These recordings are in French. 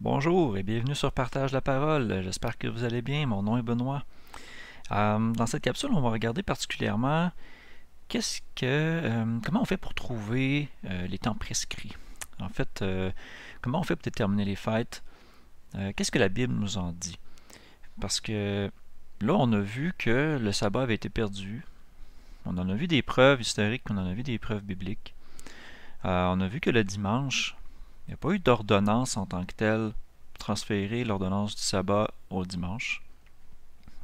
Bonjour et bienvenue sur Partage la parole. J'espère que vous allez bien. Mon nom est Benoît. Dans cette capsule, on va regarder particulièrement comment on fait pour trouver les temps prescrits. En fait, comment on fait pour déterminer les fêtes. Qu'est-ce que la Bible nous en dit? Parce que là, on a vu que le sabbat avait été perdu. On en a vu des preuves historiques, on en a vu des preuves bibliques. On a vu que le dimanche, il n'y a pas eu d'ordonnance en tant que telle pour transférer l'ordonnance du sabbat au dimanche.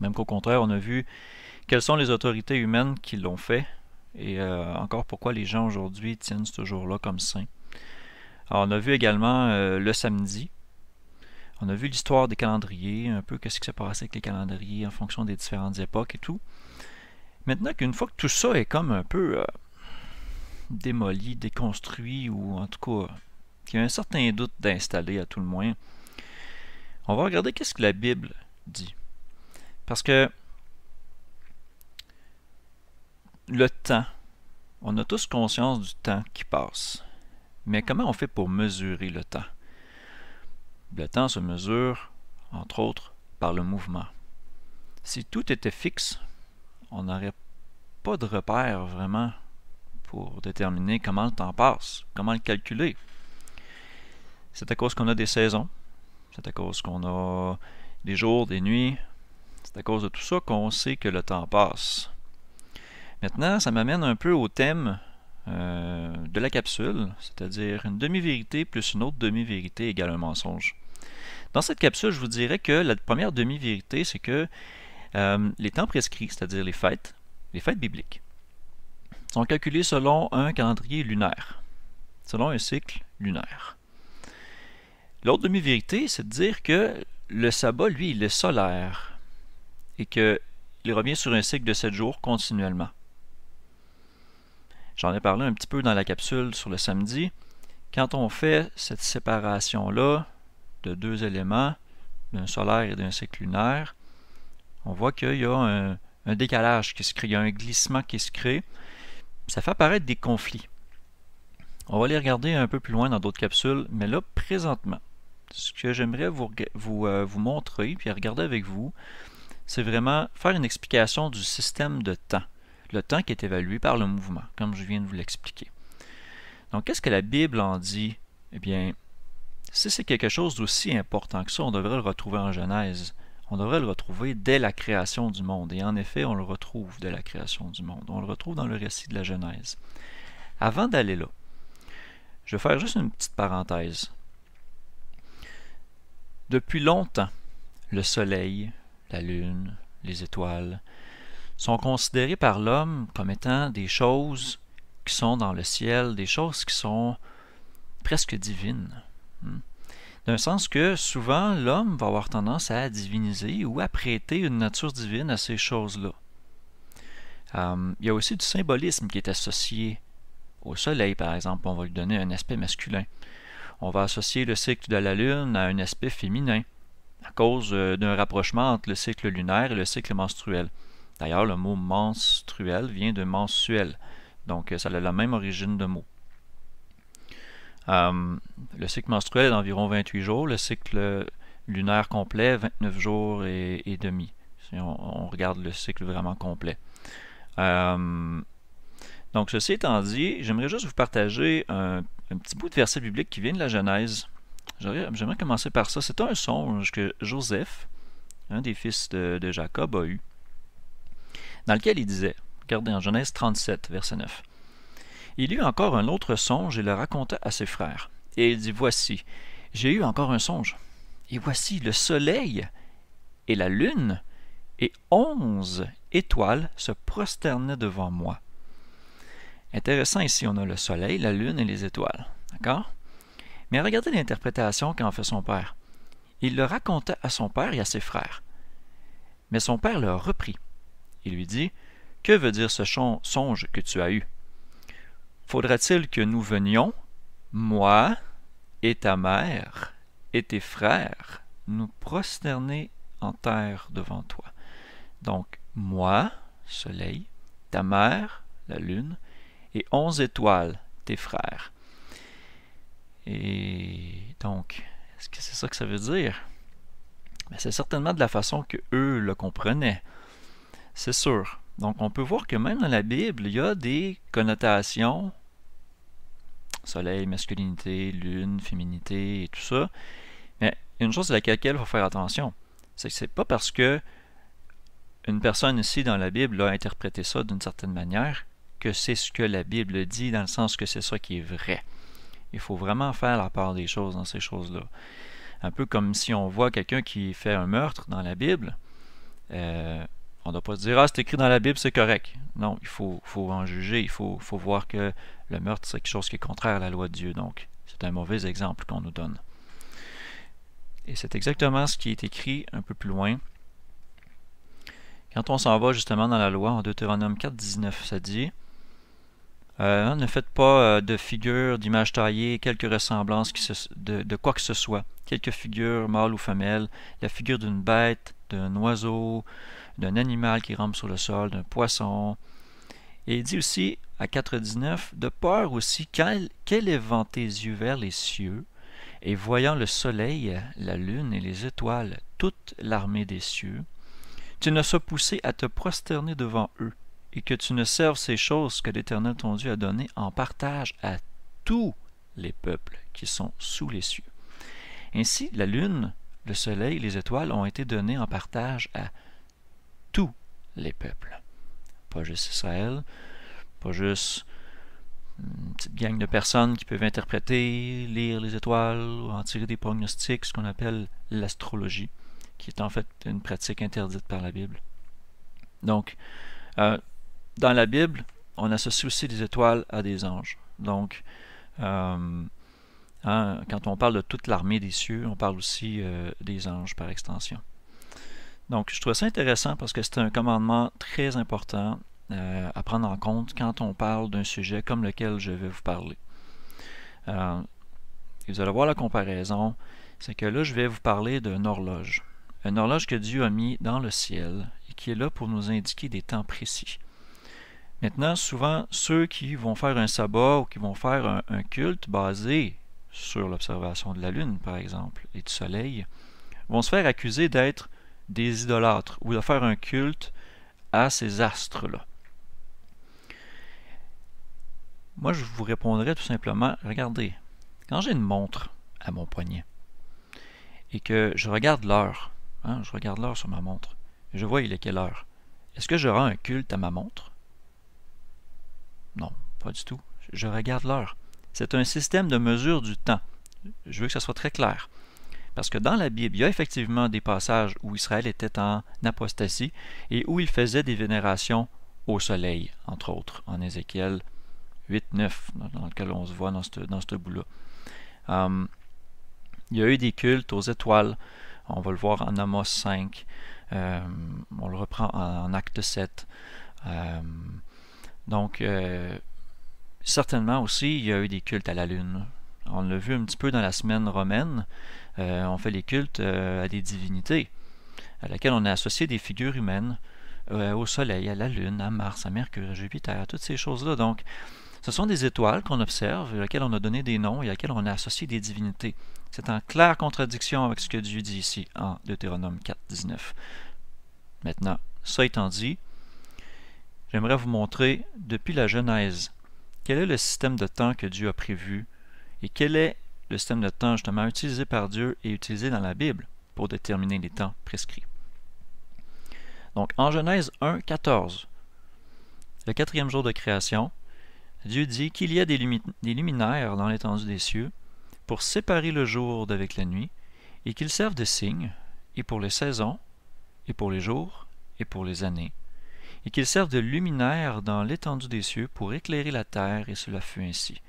Même qu'au contraire, on a vu quelles sont les autorités humaines qui l'ont fait et encore pourquoi les gens aujourd'hui tiennent ce jour-là comme saint. Alors, on a vu également le samedi. On a vu l'histoire des calendriers, un peu qu'est-ce qui s'est passé avec les calendriers en fonction des différentes époques et tout. Maintenant qu'une fois que tout ça est comme un peu démoli, déconstruit, ou en tout cas qu'il y a un certain doute d'installer à tout le moins, on va regarder qu'est-ce que la Bible dit. Parce que le temps, on a tous conscience du temps qui passe. Mais comment on fait pour mesurer le temps? Le temps se mesure, entre autres, par le mouvement. Si tout était fixe, on n'aurait pas de repère vraiment pour déterminer comment le temps passe, comment le calculer. C'est à cause qu'on a des saisons, c'est à cause qu'on a des jours, des nuits, c'est à cause de tout ça qu'on sait que le temps passe. Maintenant, ça m'amène un peu au thème de la capsule, c'est-à-dire une demi-vérité plus une autre demi-vérité égale un mensonge. Dans cette capsule, je vous dirais que la première demi-vérité, c'est que les temps prescrits, c'est-à-dire les fêtes bibliques, sont calculés selon un calendrier lunaire, selon un cycle lunaire. L'autre demi-vérité, c'est de dire que le sabbat, lui, il est solaire et qu'il revient sur un cycle de 7 jours continuellement. J'en ai parlé un petit peu dans la capsule sur le samedi. Quand on fait cette séparation-là de deux éléments, d'un solaire et d'un cycle lunaire, on voit qu'il y a un décalage qui se crée, il y a un glissement qui se crée. Ça fait apparaître des conflits. On va les regarder un peu plus loin dans d'autres capsules, mais là, présentement, ce que j'aimerais vous montrer, puis regarder avec vous, c'est vraiment faire une explication du système de temps. Le temps qui est évalué par le mouvement, comme je viens de vous l'expliquer. Donc, qu'est-ce que la Bible en dit? Eh bien, si c'est quelque chose d'aussi important que ça, on devrait le retrouver en Genèse. On devrait le retrouver dès la création du monde. Et en effet, on le retrouve dès la création du monde. On le retrouve dans le récit de la Genèse. Avant d'aller là, je vais faire juste une petite parenthèse. Depuis longtemps, le soleil, la lune, les étoiles sont considérés par l'homme comme étant des choses qui sont dans le ciel, des choses qui sont presque divines. D'un sens que souvent l'homme va avoir tendance à diviniser ou à prêter une nature divine à ces choses-là. Il y a aussi du symbolisme qui est associé au soleil, par exemple. On va lui donner un aspect masculin. On va associer le cycle de la lune à un aspect féminin, à cause d'un rapprochement entre le cycle lunaire et le cycle menstruel. D'ailleurs, le mot menstruel vient de mensuel, donc ça a la même origine de mot. Le cycle menstruel est d'environ 28 jours, le cycle lunaire complet, 29 jours et demi, si on regarde le cycle vraiment complet. Donc, ceci étant dit, j'aimerais juste vous partager un petit bout de verset biblique qui vient de la Genèse. J'aimerais commencer par ça. C'est un songe que Joseph, un des fils de Jacob, a eu, dans lequel il disait, regardez en Genèse 37, verset 9, « Il eut encore un autre songe et le raconta à ses frères. Et il dit, voici, j'ai eu encore un songe. Et voici, le soleil et la lune et 11 étoiles se prosternaient devant moi. » Intéressant ici, on a le soleil, la lune et les étoiles. D'accord? Mais regardez l'interprétation qu'en fait son père. Il le raconta à son père et à ses frères. Mais son père le reprit. Il lui dit, « Que veut dire ce songe que tu as eu? Faudra-t-il que nous venions, moi et ta mère et tes frères, nous prosterner en terre devant toi? » Donc, moi, soleil, ta mère, la lune, et 11 étoiles, tes frères. Et donc, Est-ce que c'est ça que ça veut dire? Mais c'est certainement de la façon que eux le comprenaient. C'est sûr. Donc on peut voir que même dans la Bible, il y a des connotations, soleil, masculinité, lune, féminité et tout ça. Mais une chose à laquelle il faut faire attention, c'est que c'est pas parce que une personne ici dans la Bible a interprété ça d'une certaine manière que c'est ce que la Bible dit, dans le sens que c'est ça qui est vrai. Il faut vraiment faire la part des choses dans ces choses-là. Un peu comme si on voit quelqu'un qui fait un meurtre dans la Bible, on ne doit pas se dire « Ah, c'est écrit dans la Bible, c'est correct ». Non, il faut en juger, il faut voir que le meurtre, c'est quelque chose qui est contraire à la loi de Dieu. Donc, c'est un mauvais exemple qu'on nous donne. Et c'est exactement ce qui est écrit un peu plus loin. Quand on s'en va justement dans la loi, en Deutéronome 4, 19, ça dit ne faites pas de figure, d'image taillée, quelque ressemblance de quoi que ce soit, quelque figure, mâle ou femelle, la figure d'une bête, d'un oiseau, d'un animal qui rampe sur le sol, d'un poisson. Et il dit aussi, à 4.19, de peur aussi qu'élevant tes yeux vers les cieux, et voyant le soleil, la lune et les étoiles, toute l'armée des cieux, tu ne sois poussé à te prosterner devant eux, et que tu ne serves ces choses que l'Éternel ton Dieu a données en partage à tous les peuples qui sont sous les cieux. Ainsi, la lune, le soleil, les étoiles ont été donnés en partage à tous les peuples. Pas juste Israël, pas juste une petite gang de personnes qui peuvent interpréter, lire les étoiles, ou en tirer des prognostics, ce qu'on appelle l'astrologie, qui est en fait une pratique interdite par la Bible. Donc, dans la Bible, on associe aussi des étoiles à des anges. Donc, quand on parle de toute l'armée des cieux, on parle aussi des anges par extension. Donc, je trouve ça intéressant parce que c'est un commandement très important à prendre en compte quand on parle d'un sujet comme lequel je vais vous parler. Et vous allez voir la comparaison, c'est que là, je vais vous parler d'une horloge. Une horloge que Dieu a mis dans le ciel et qui est là pour nous indiquer des temps précis. Maintenant, souvent, ceux qui vont faire un sabbat ou qui vont faire un culte basé sur l'observation de la lune, par exemple, et du soleil, vont se faire accuser d'être des idolâtres ou de faire un culte à ces astres-là. Moi, je vous répondrais tout simplement, regardez, quand j'ai une montre à mon poignet et que je regarde l'heure, je regarde l'heure sur ma montre, et je vois il est quelle heure, est-ce que je rends un culte à ma montre? Non, pas du tout. Je regarde l'heure. C'est un système de mesure du temps. Je veux que ça soit très clair. Parce que dans la Bible, il y a effectivement des passages où Israël était en apostasie et où il faisait des vénérations au soleil, entre autres, en Ézéchiel 8, 9, dans lequel on se voit dans ce bout-là. Il y a eu des cultes aux étoiles. On va le voir en Amos 5. On le reprend en Acte 7. Donc, certainement aussi, il y a eu des cultes à la lune. On l'a vu un petit peu dans la semaine romaine. On fait les cultes à des divinités, à laquelle on a associé des figures humaines, au soleil, à la lune, à Mars, à Mercure, à Jupiter, à toutes ces choses-là. Donc, ce sont des étoiles qu'on observe, auxquelles on a donné des noms et auxquelles on a associé des divinités. C'est en claire contradiction avec ce que Dieu dit ici, en Deutéronome 4, 19. Maintenant, ça étant dit, j'aimerais vous montrer, depuis la Genèse, quel est le système de temps que Dieu a prévu et quel est le système de temps justement utilisé par Dieu et utilisé dans la Bible pour déterminer les temps prescrits. Donc, en Genèse 1, 14, le 4e jour de création, Dieu dit qu'il y a des luminaires dans l'étendue des cieux pour séparer le jour d'avec la nuit et qu'ils servent de signe et pour les saisons et pour les jours et pour les années et qu'ils servent de luminaires dans l'étendue des cieux pour éclairer la terre, et cela fut ainsi.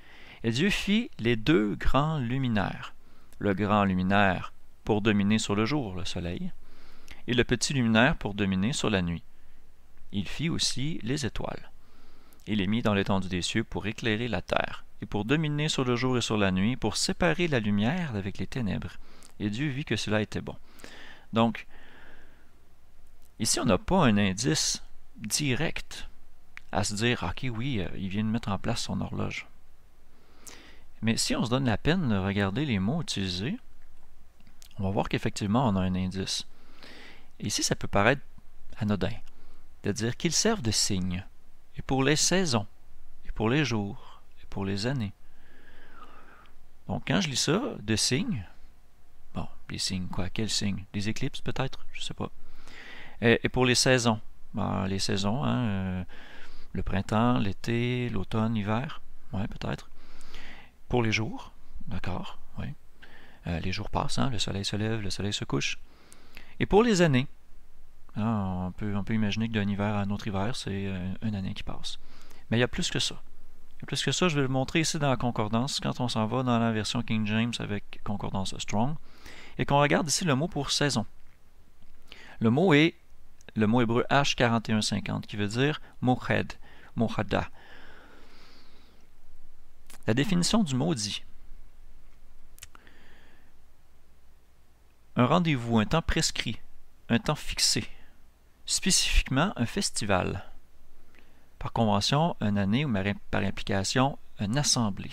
Et Dieu fit les deux grands luminaires, le grand luminaire pour dominer sur le jour, le soleil, et le petit luminaire pour dominer sur la nuit. Il fit aussi les étoiles. Il les mit dans l'étendue des cieux pour éclairer la terre, et pour dominer sur le jour et sur la nuit, pour séparer la lumière d'avec les ténèbres. Et Dieu vit que cela était bon. Donc, ici on n'a pas un indice direct à se dire « Ok, oui, il vient de mettre en place son horloge ». Mais si on se donne la peine de regarder les mots utilisés, on va voir qu'effectivement, on a un indice. Et ici, ça peut paraître anodin, de dire qu'ils servent de signe, et pour les saisons, et pour les jours, et pour les années. Donc, quand je lis ça, de signes, bon, des signes quoi? Quels signes? Des éclipses peut-être? Je sais pas. Et pour les saisons, ben, les saisons, hein, le printemps, l'été, l'automne, l'hiver, ouais, peut-être. Pour les jours, d'accord, oui. Les jours passent, hein, le soleil se lève, le soleil se couche. Et pour les années, hein, on peut imaginer que d'un hiver à un autre hiver, c'est une année qui passe. Mais il y a plus que ça. Il y a plus que ça, je vais le montrer ici dans la concordance, quand on s'en va dans la version King James avec concordance Strong, et qu'on regarde ici le mot pour saison. Le mot est le mot hébreu H4150, qui veut dire Mohed, Mohada. La définition du mot dit un rendez-vous, un temps prescrit, un temps fixé, spécifiquement un festival. Par convention, une année ou par implication, une assemblée.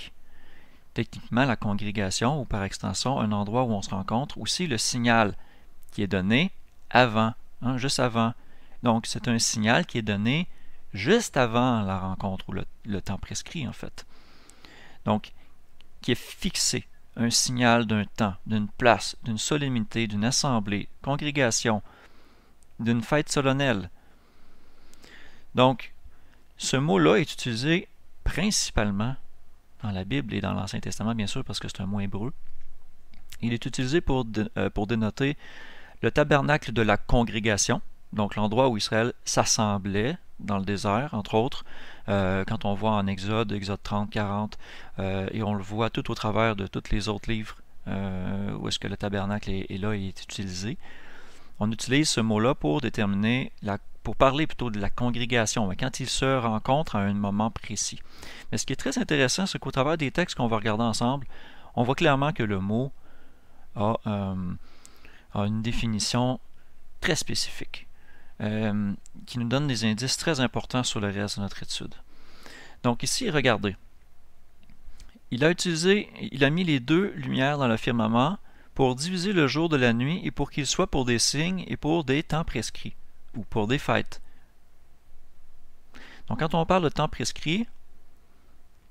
Techniquement, la congrégation ou par extension, un endroit où on se rencontre, aussi le signal qui est donné avant, hein, juste avant. Donc, c'est un signal qui est donné juste avant la rencontre ou le temps prescrit, en fait. Donc, qui est fixé. Un signal d'un temps, d'une place, d'une solennité, d'une assemblée, congrégation, d'une fête solennelle. Donc, ce mot-là est utilisé principalement dans la Bible et dans l'Ancien Testament, bien sûr, parce que c'est un mot hébreu. Il est utilisé pour dénoter le tabernacle de la congrégation, donc l'endroit où Israël s'assemblait dans le désert, entre autres, quand on voit en Exode 30, 40, et on le voit tout au travers de tous les autres livres où est-ce que le tabernacle est là et est utilisé. On utilise ce mot-là pour déterminer, pour parler plutôt de la congrégation, quand ils se rencontrent à un moment précis. Mais ce qui est très intéressant, c'est qu'au travers des textes qu'on va regarder ensemble, on voit clairement que le mot a une définition très spécifique, qui nous donne des indices très importants sur le reste de notre étude. Donc ici, regardez. Il a mis les deux lumières dans le firmament pour diviser le jour de la nuit et pour qu'ils soient pour des signes et pour des temps prescrits, ou pour des fêtes. Donc quand on parle de temps prescrit,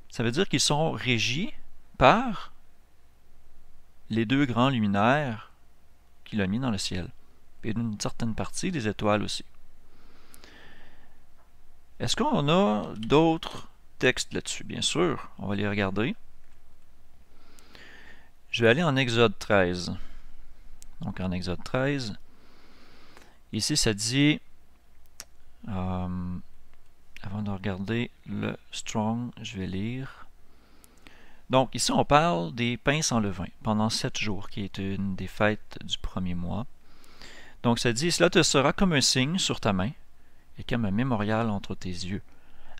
ça veut dire qu'ils sont régis par les deux grands luminaires qu'il a mis dans le ciel, et d'une certaine partie des étoiles aussi. Est-ce qu'on a d'autres textes là-dessus? Bien sûr, on va les regarder. Je vais aller en Exode 13. Donc en Exode 13, ici ça dit, avant de regarder le Strong, je vais lire. Donc ici on parle des pains sans levain pendant 7 jours, qui est une des fêtes du premier mois. Donc ça dit, cela te sera comme un signe sur ta main et comme un mémorial entre tes yeux,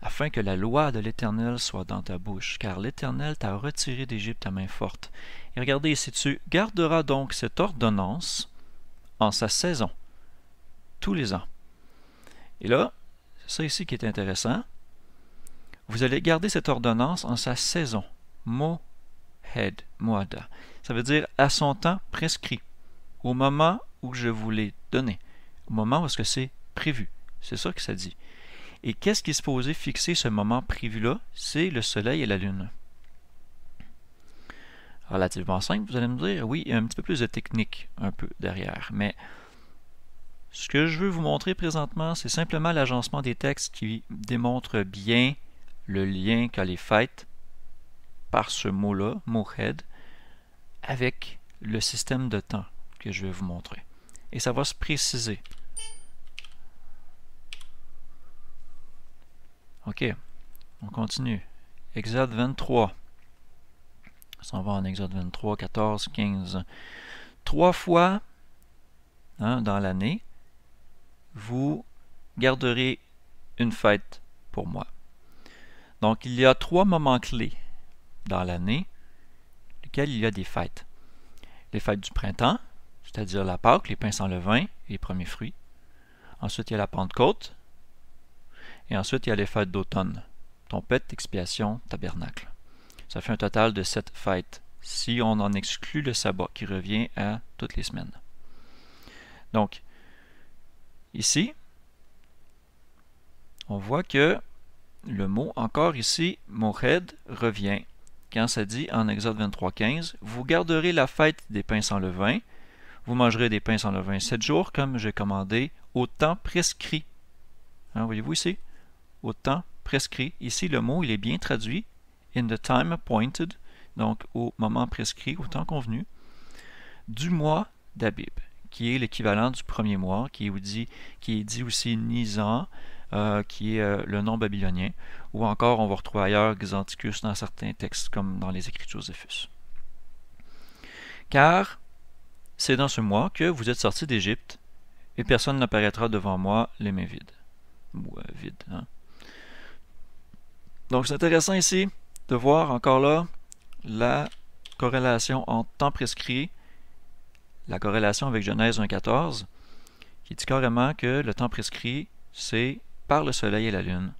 afin que la loi de l'Éternel soit dans ta bouche, car l'Éternel t'a retiré d'Égypte à main forte. Et regardez ici, tu garderas donc cette ordonnance en sa saison, tous les ans. Et là, c'est ça ici qui est intéressant. Vous allez garder cette ordonnance en sa saison, moed, moada. Ça veut dire à son temps prescrit, au moment où je vous l'ai donné, au moment où est-ce que c'est prévu. C'est ça que ça dit. Et qu'est-ce qui est supposé fixer ce moment prévu-là? C'est le soleil et la lune. Relativement simple, vous allez me dire, oui, il y a un petit peu plus de technique un peu derrière, mais ce que je veux vous montrer présentement, c'est simplement l'agencement des textes qui démontre bien le lien qu'a les fêtes par ce mot-là, mohed, avec le système de temps que je vais vous montrer. Et ça va se préciser. Ok, on continue. Exode 23. On s'en va en Exode 23, 14, 15. 3 fois dans l'année, vous garderez une fête pour moi. Donc, il y a 3 moments clés dans l'année, lesquels il y a des fêtes. Les fêtes du printemps, c'est-à-dire la Pâque, les pains sans levain et les premiers fruits. Ensuite, il y a la Pentecôte. Et ensuite, il y a les fêtes d'automne. Tempête, expiation, tabernacle. Ça fait un total de 7 fêtes si on en exclut le sabbat qui revient à toutes les semaines. Donc, ici, on voit que le mot, encore ici, mohed, revient. Quand ça dit en Exode 23:15, vous garderez la fête des pains sans levain, vous mangerez des pains sans levain 7 jours, comme j'ai commandé, au temps prescrit. Hein, voyez-vous ici? Au temps prescrit. Ici, le mot, il est bien traduit. In the time appointed, donc au moment prescrit, au temps convenu, du mois d'Abib, qui est l'équivalent du premier mois, qui est dit aussi Nisan, qui est le nom babylonien, ou encore on va retrouver ailleurs Xanticus dans certains textes, comme dans les écrits de Joséphus. Car c'est dans ce mois que vous êtes sortis d'Égypte, et personne n'apparaîtra devant moi les mains vides. Ou vides, hein? Donc c'est intéressant ici de voir encore là la corrélation entre temps prescrit, la corrélation avec Genèse 1:14, qui dit carrément que le temps prescrit, c'est par le soleil et la lune.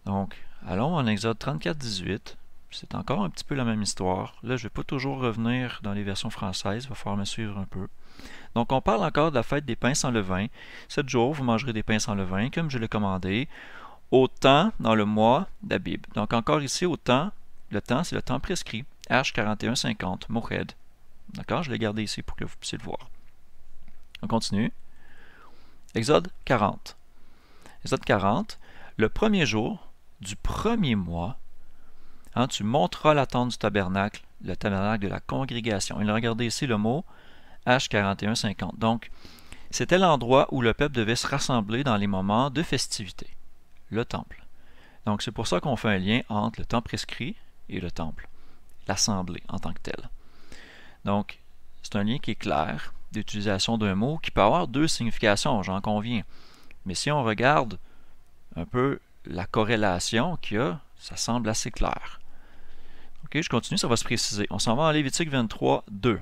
Donc, allons en Exode 34:18. C'est encore un petit peu la même histoire. Là, je ne vais pas toujours revenir dans les versions françaises, il va falloir me suivre un peu. Donc, on parle encore de la fête des pains sans levain. 7 jours, vous mangerez des pains sans levain, comme je l'ai commandé, au temps dans le mois d'Abib. Donc, encore ici, au temps, le temps, c'est le temps prescrit. H 41:50, Mohed. D'accord? Je l'ai gardé ici pour que vous puissiez le voir. On continue. Exode 40. Exode 40. Le premier jour du premier mois, hein, tu monteras la tente du tabernacle, le tabernacle de la congrégation. Et regardez ici le mot H 41:50. Donc, c'était l'endroit où le peuple devait se rassembler dans les moments de festivité, le temple. Donc, c'est pour ça qu'on fait un lien entre le temps prescrit et le temple, l'assemblée en tant que telle. Donc, c'est un lien qui est clair d'utilisation d'un mot qui peut avoir deux significations, j'en conviens. Mais si on regarde un peu la corrélation qu'il y a, ça semble assez clair. Ok, je continue, ça va se préciser. On s'en va en Lévitique 23:2.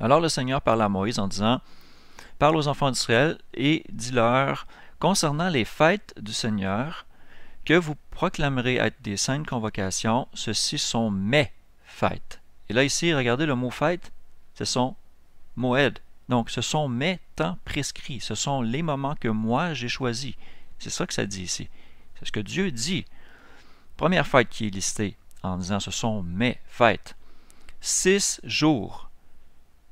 Alors le Seigneur parla à Moïse en disant, « Parle aux enfants d'Israël et dis-leur, concernant les fêtes du Seigneur, que vous proclamerez être des saintes convocations, ceci sont mes fêtes. » Et là ici, regardez le mot fête, ce sont moed. Donc ce sont mes temps prescrits, ce sont les moments que moi j'ai choisis. C'est ça que ça dit ici. C'est ce que Dieu dit. Première fête qui est listée en disant ce sont mes fêtes. 6 jours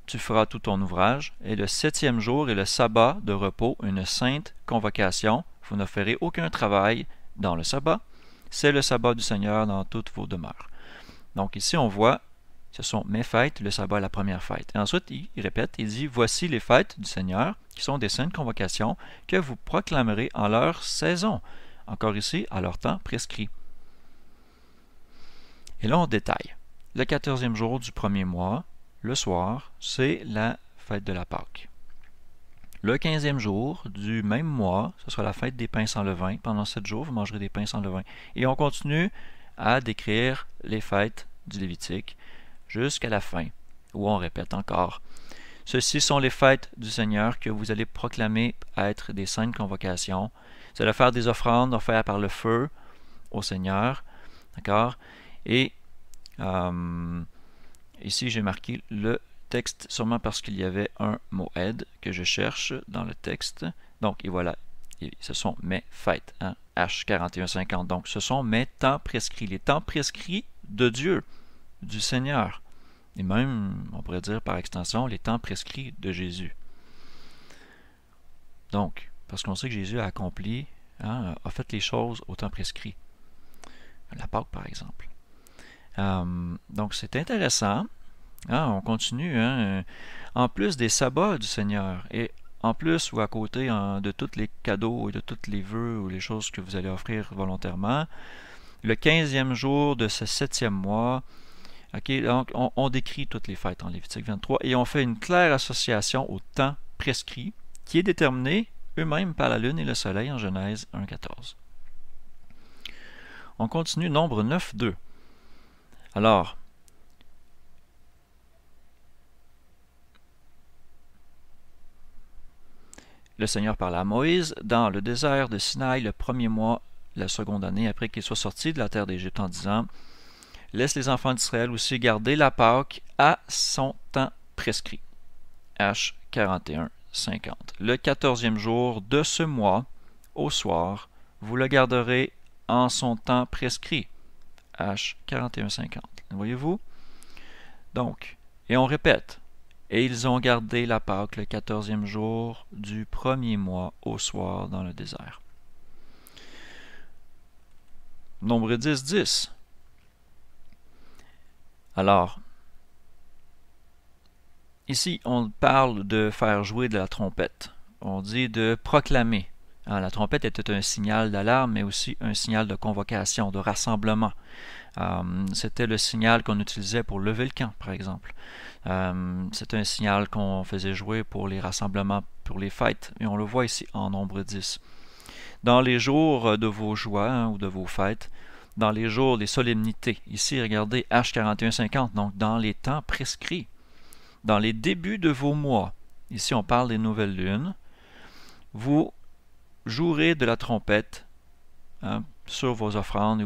tu feras tout ton ouvrage, et le 7e jour est le sabbat de repos, une sainte convocation. Vous ne ferez aucun travail dans le sabbat. C'est le sabbat du Seigneur dans toutes vos demeures. Donc ici on voit, ce sont mes fêtes, le sabbat est la première fête. Et ensuite il répète, il dit, voici les fêtes du Seigneur, qui sont des saintes convocations, que vous proclamerez en leur saison. Encore ici, à leur temps prescrit. Et là on détaille. Le 14e jour du premier mois, le soir, c'est la fête de la Pâque. Le 15e jour du même mois, ce sera la fête des pains sans levain. Pendant 7 jours, vous mangerez des pains sans levain. Et on continue à décrire les fêtes du Lévitique jusqu'à la fin, où on répète encore. Ceci sont les fêtes du Seigneur que vous allez proclamer être des saintes convocations. Vous allez faire des offrandes offertes par le feu au Seigneur. D'accord? Et ici, j'ai marqué le texte, sûrement parce qu'il y avait un moed que je cherche dans le texte. Donc, et voilà, ce sont mes fêtes, hein, H 41:50. Donc, ce sont mes temps prescrits, les temps prescrits de Dieu, du Seigneur. Et même, on pourrait dire par extension, les temps prescrits de Jésus. Donc, parce qu'on sait que Jésus a accompli, hein, a fait les choses au temps prescrit. La Pâque, par exemple. Donc, c'est intéressant. Ah, on continue. Hein, en plus des sabbats du Seigneur, et en plus ou à côté de tous les cadeaux et de tous les vœux ou les choses que vous allez offrir volontairement, le 15e jour de ce 7e mois, okay, donc on décrit toutes les fêtes en Lévitique 23 et on fait une claire association au temps prescrit qui est déterminé eux-mêmes par la lune et le soleil en Genèse 1:14. On continue, Nombre 9:2. Alors, le Seigneur parla à Moïse dans le désert de Sinaï le premier mois, la seconde année après qu'il soit sorti de la terre d'Égypte en disant, Laisse les enfants d'Israël aussi garder la Pâque à son temps prescrit. H 41:50. Le 14e jour de ce mois, au soir, vous le garderez en son temps prescrit. H 41:50. Voyez-vous? Donc, et on répète. Et ils ont gardé la Pâque le 14e jour du premier mois au soir dans le désert. Nombre 10, 10. Alors, ici, on parle de faire jouer de la trompette. On dit de proclamer. La trompette était un signal d'alarme, mais aussi un signal de convocation, de rassemblement. C'était le signal qu'on utilisait pour lever le camp, par exemple. C'était un signal qu'on faisait jouer pour les rassemblements, pour les fêtes, et on le voit ici en nombre 10. Dans les jours de vos joies ou de vos fêtes, dans les jours des solennités, ici regardez H 41:50, donc dans les temps prescrits, dans les débuts de vos mois, ici on parle des nouvelles lunes, vous jouerez de la trompette sur vos offrandes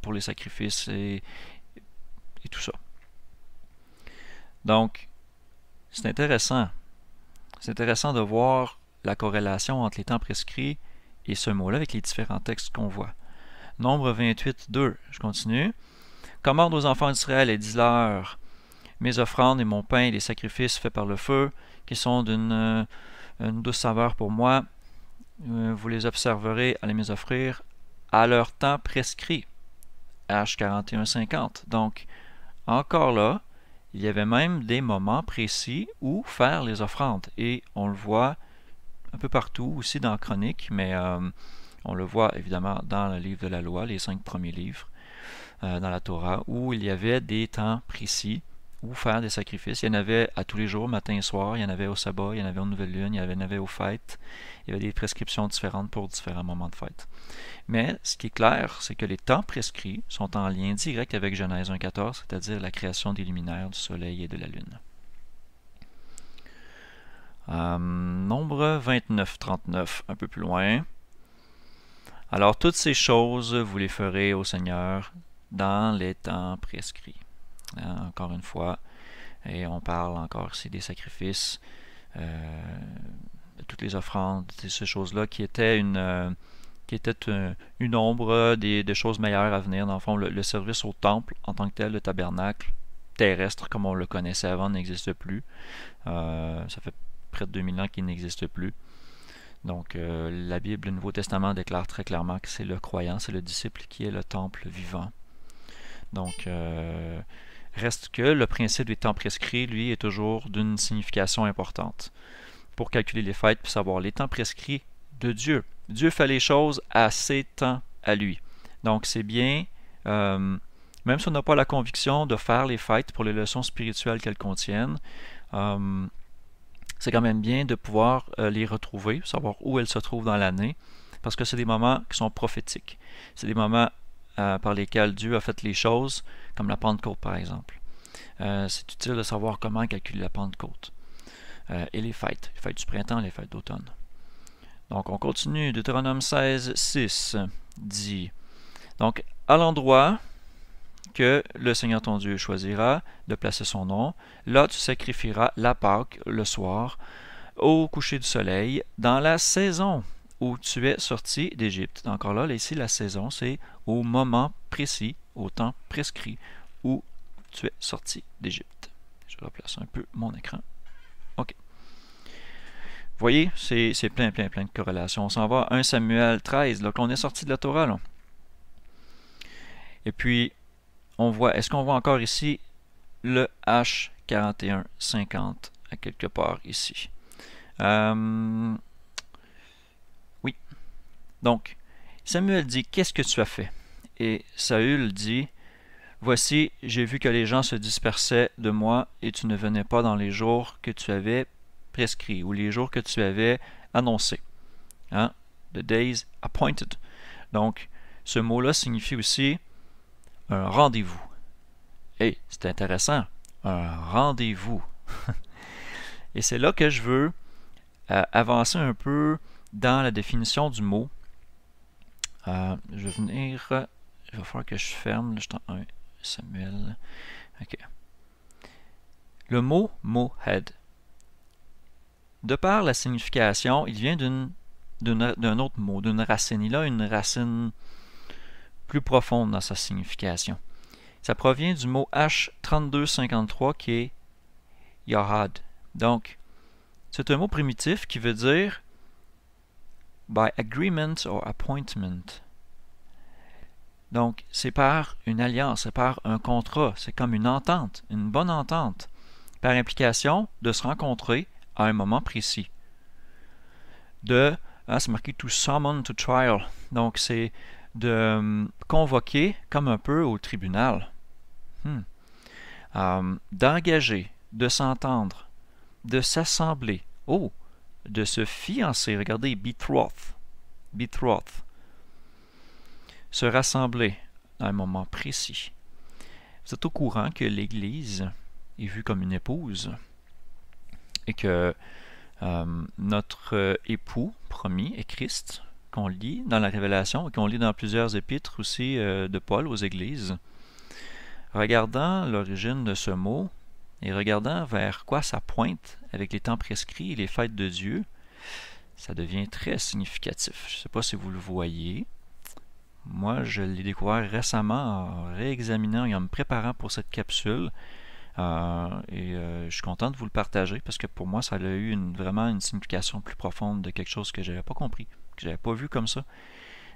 pour les sacrifices et tout ça. Donc, c'est intéressant. C'est intéressant de voir la corrélation entre les temps prescrits et ce mot-là avec les différents textes qu'on voit. Nombre 28:2, je continue. Commande aux enfants d'Israël et dis-leur: mes offrandes et mon pain et les sacrifices faits par le feu, qui sont d'une douce saveur pour moi, vous les observerez à les me offrir à leur temps prescrit. H 41:50. Donc, encore là, il y avait même des moments précis où faire les offrandes. Et on le voit un peu partout, aussi dans la Chronique, mais on le voit évidemment dans le livre de la loi, les 5 premiers livres, dans la Torah, où il y avait des temps précis où faire des sacrifices. Il y en avait à tous les jours, matin et soir, il y en avait au sabbat, il y en avait aux nouvelles lunes, il y en avait aux fêtes. Il y avait des prescriptions différentes pour différents moments de fête. Mais ce qui est clair, c'est que les temps prescrits sont en lien direct avec Genèse 1:14, c'est-à-dire la création des luminaires, du soleil et de la lune. Nombre 29:39, un peu plus loin. Alors toutes ces choses, vous les ferez au Seigneur dans les temps prescrits. Encore une fois, et on parle encore ici des sacrifices, de toutes les offrandes, de ces choses-là qui étaient une ombre des choses meilleures à venir. Dans le fond, le service au temple en tant que tel, le tabernacle terrestre comme on le connaissait avant n'existe plus. Ça fait près de 2000 ans qu'il n'existe plus. Donc la Bible, le Nouveau Testament déclare très clairement que c'est le croyant, c'est le disciple qui est le temple vivant. Donc reste que le principe des temps prescrits, lui, est toujours d'une signification importante. Pour calculer les fêtes, puis savoir les temps prescrits de Dieu. Dieu fait les choses à ses temps à lui. Donc c'est bien, même si on n'a pas la conviction de faire les fêtes pour les leçons spirituelles qu'elles contiennent, c'est quand même bien de pouvoir les retrouver, savoir où elles se trouvent dans l'année, parce que c'est des moments qui sont prophétiques. C'est des moments par lesquels Dieu a fait les choses, comme la Pentecôte par exemple. C'est utile de savoir comment calculer la Pentecôte. Et les fêtes du printemps, les fêtes d'automne. Donc on continue, Deutéronome 16:6 dit, donc à l'endroit que le Seigneur ton Dieu choisira de placer son nom, là tu sacrifieras la Pâque le soir, au coucher du soleil, dans la saison où tu es sorti d'Égypte. Encore là, ici, la saison, c'est au moment précis, au temps prescrit, où tu es sorti d'Égypte. Je replace un peu mon écran. OK. Vous voyez, c'est plein de corrélations. On s'en va à 1 Samuel 13, là, qu'on est sorti de la Torah, là. Et puis, on voit, est-ce qu'on voit encore ici le H 41:50 à quelque part ici? Oui. Donc, Samuel dit, qu'est-ce que tu as fait? Et Saül dit, voici, j'ai vu que les gens se dispersaient de moi et tu ne venais pas dans les jours que tu avais prescrits ou les jours que tu avais annoncés. Hein? The days appointed. Donc, ce mot-là signifie aussi un rendez-vous. Et c'est intéressant, un rendez-vous. Et c'est là que je veux avancer un peu dans la définition du mot. Je vais venir, il va falloir que je ferme, là, Samuel. OK. Le mot mohed. De par la signification, il vient d'un autre mot, d'une racine. Il a une racine plus profonde dans sa signification. Ça provient du mot H3253 qui est Yahad. Donc, c'est un mot primitif qui veut dire by agreement or appointment. Donc, c'est par une alliance, c'est par un contrat, c'est comme une entente, une bonne entente, par implication de se rencontrer à un moment précis. C'est marqué to summon to trial, donc c'est de convoquer comme un peu au tribunal, d'engager, de s'entendre, de s'assembler, de se fiancer, regardez, betroth, se rassembler à un moment précis. Vous êtes au courant que l'Église est vue comme une épouse et que notre époux promis est Christ, qu'on lit dans la Révélation et qu'on lit dans plusieurs épîtres aussi de Paul aux Églises. Regardant l'origine de ce mot et regardant vers quoi ça pointe avec les temps prescrits et les fêtes de Dieu, ça devient très significatif. Je ne sais pas si vous le voyez. Moi, je l'ai découvert récemment en réexaminant et en me préparant pour cette capsule. Je suis content de vous le partager parce que pour moi, ça a eu vraiment une signification plus profonde de quelque chose que je n'avais pas compris, que je n'avais pas vu comme ça.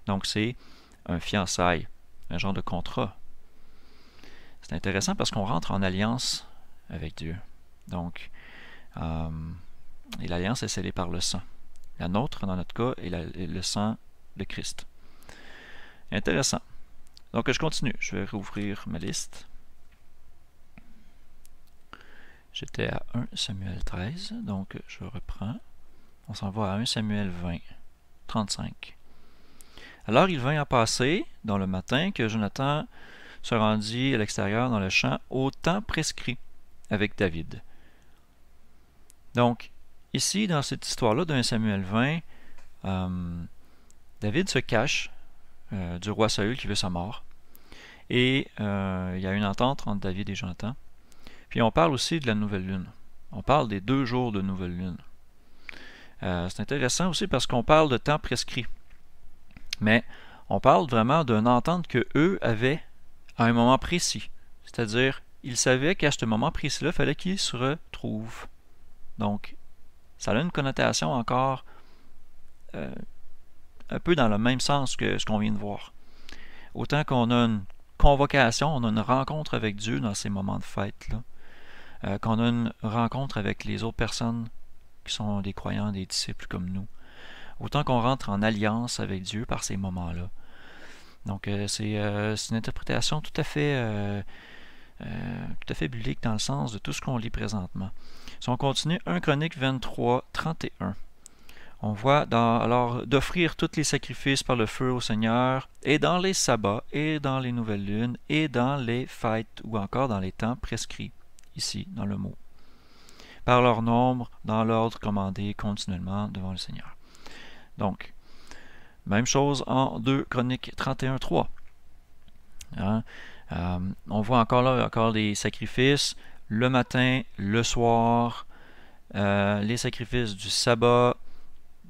Donc, c'est un fiançailles, un genre de contrat. C'est intéressant parce qu'on rentre en alliance avec Dieu. Donc, et l'alliance est scellée par le sang. La nôtre, dans notre cas, est le sang de Christ. Intéressant. Donc, je continue. Je vais rouvrir ma liste. J'étais à 1 Samuel 13, donc je reprends. On s'en va à 1 Samuel 20, 35. Alors il vint à passer, dans le matin, que Jonathan se rendit à l'extérieur dans le champ au temps prescrit avec David. Donc, ici, dans cette histoire-là d'un Samuel 20, David se cache du roi Saül qui veut sa mort. Et il y a une entente entre David et Jonathan. Puis on parle aussi de la nouvelle lune. On parle des 2 jours de nouvelle lune. C'est intéressant aussi parce qu'on parle de temps prescrit. Mais on parle vraiment d'une entente qu'eux avaient à un moment précis. C'est-à-dire, ils savaient qu'à ce moment précis-là, il fallait qu'ils se retrouvent. Donc, ça a une connotation encore un peu dans le même sens que ce qu'on vient de voir. Autant qu'on a une convocation, on a une rencontre avec Dieu dans ces moments de fête-là. Qu'on a une rencontre avec les autres personnes qui sont des croyants, des disciples comme nous. Autant qu'on rentre en alliance avec Dieu par ces moments-là. Donc, c'est une interprétation tout à fait biblique dans le sens de tout ce qu'on lit présentement. Si on continue, 1 Chronique 23, 31. On voit alors d'offrir tous les sacrifices par le feu au Seigneur, et dans les sabbats, et dans les nouvelles lunes, et dans les fêtes, ou encore dans les temps prescrits. Ici, dans le mot. Par leur nombre, dans l'ordre commandé continuellement devant le Seigneur. Donc, même chose en 2 Chroniques 31, 3. On voit encore les sacrifices, le matin, le soir, les sacrifices du sabbat,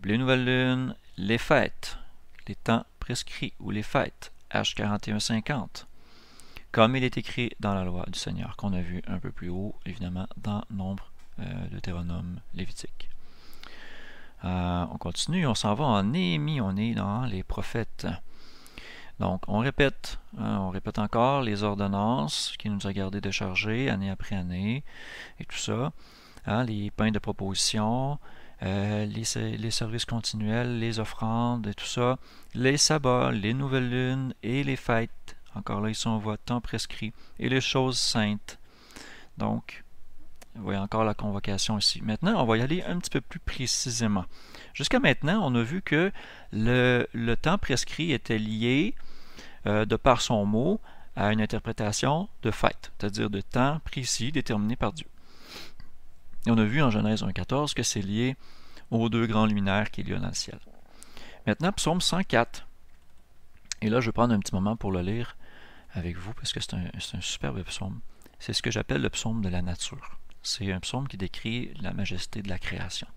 les nouvelles lunes, les fêtes, les temps prescrits ou les fêtes, H41, 50. Comme il est écrit dans la loi du Seigneur, qu'on a vu un peu plus haut, évidemment, dans Nombre, Deutéronome, Lévitique. On continue, on s'en va en Néhémie, on est dans les prophètes. Donc, on répète encore les ordonnances qu'il nous a gardé de charger année après année, et tout ça. Les pains de proposition, les services continuels, les offrandes, et tout ça. Les sabbats, les nouvelles lunes et les fêtes. Encore là, ici, on voit temps prescrit. Et les choses saintes. Donc, vous voyez encore la convocation ici. Maintenant, on va y aller un petit peu plus précisément. Jusqu'à maintenant, on a vu que le temps prescrit était lié, de par son mot, à une interprétation de fête, c'est-à-dire de temps précis déterminé par Dieu. Et on a vu en Genèse 1,14 que c'est lié aux 2 grands luminaires qu'il y a dans le ciel. Maintenant, psaume 104. Et là, je vais prendre un petit moment pour le lire. avec vous parce que c'est un superbe psaume. C'est ce que j'appelle le psaume de la nature. C'est un psaume qui décrit la majesté de la création.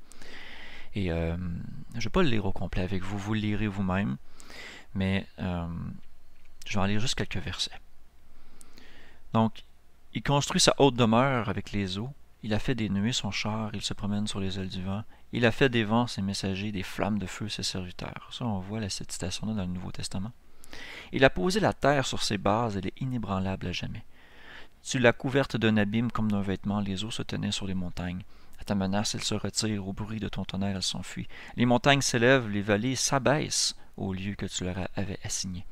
Et je ne vais pas le lire au complet avec vous, vous le lirez vous-même, mais je vais en lire juste quelques versets. Donc, il construit sa haute demeure avec les eaux. Il a fait des nuées son char, il se promène sur les ailes du vent. Il a fait des vents ses messagers, des flammes de feu ses serviteurs. Ça, on voit cette citation-là dans le Nouveau Testament. Il a posé la terre sur ses bases, elle est inébranlable à jamais. Tu l'as couverte d'un abîme comme d'un vêtement, les eaux se tenaient sur les montagnes. À ta menace, elles se retirent, au bruit de ton tonnerre, elles s'enfuient. Les montagnes s'élèvent, les vallées s'abaissent au lieu que tu leur avais assigné.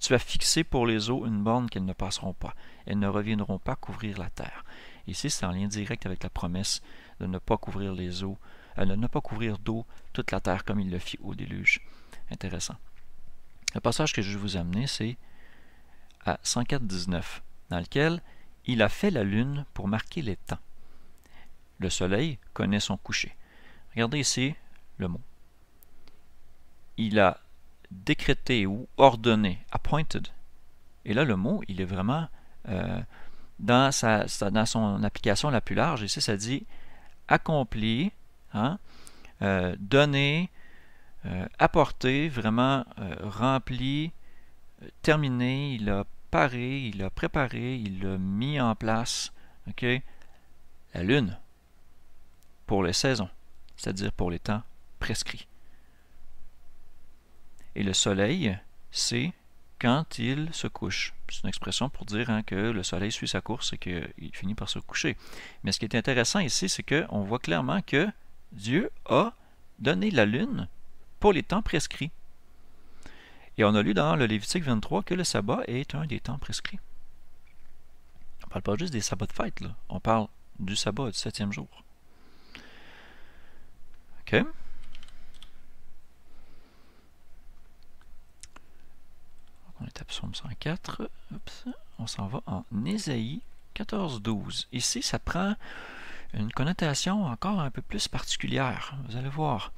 Tu as fixé pour les eaux une borne qu'elles ne passeront pas. Elles ne reviendront pas couvrir la terre. Ici, c'est en lien direct avec la promesse de ne pas couvrir les eaux, de ne pas couvrir d'eau toute la terre comme il le fit au déluge. Intéressant. Le passage que je vais vous amener, c'est à 104-19, dans lequel il a fait la lune pour marquer les temps. Le soleil connaît son coucher. Regardez ici le mot. Il a décrété ou ordonné, appointed. Et là, le mot, il est vraiment dans son application la plus large. Ici, ça dit accompli, donner, apporter, vraiment rempli, terminé, il a paré, il a préparé, il a mis en place. Okay? La lune, pour les saisons, c'est-à-dire pour les temps prescrits. Et le soleil, c'est quand il se couche. C'est une expression pour dire que le soleil suit sa course et qu'il finit par se coucher. Mais ce qui est intéressant ici, c'est qu'on voit clairement que Dieu a donné la lune pour les temps prescrits. Et on a lu dans le Lévitique 23 que le sabbat est un des temps prescrits. On ne parle pas juste des sabbats de fête, là. On parle du sabbat, du 7e jour. OK? On est à Psaume 104. Oups. On s'en va en Ésaïe 14-12. Ici, ça prend une connotation encore un peu plus particulière. Vous allez voir.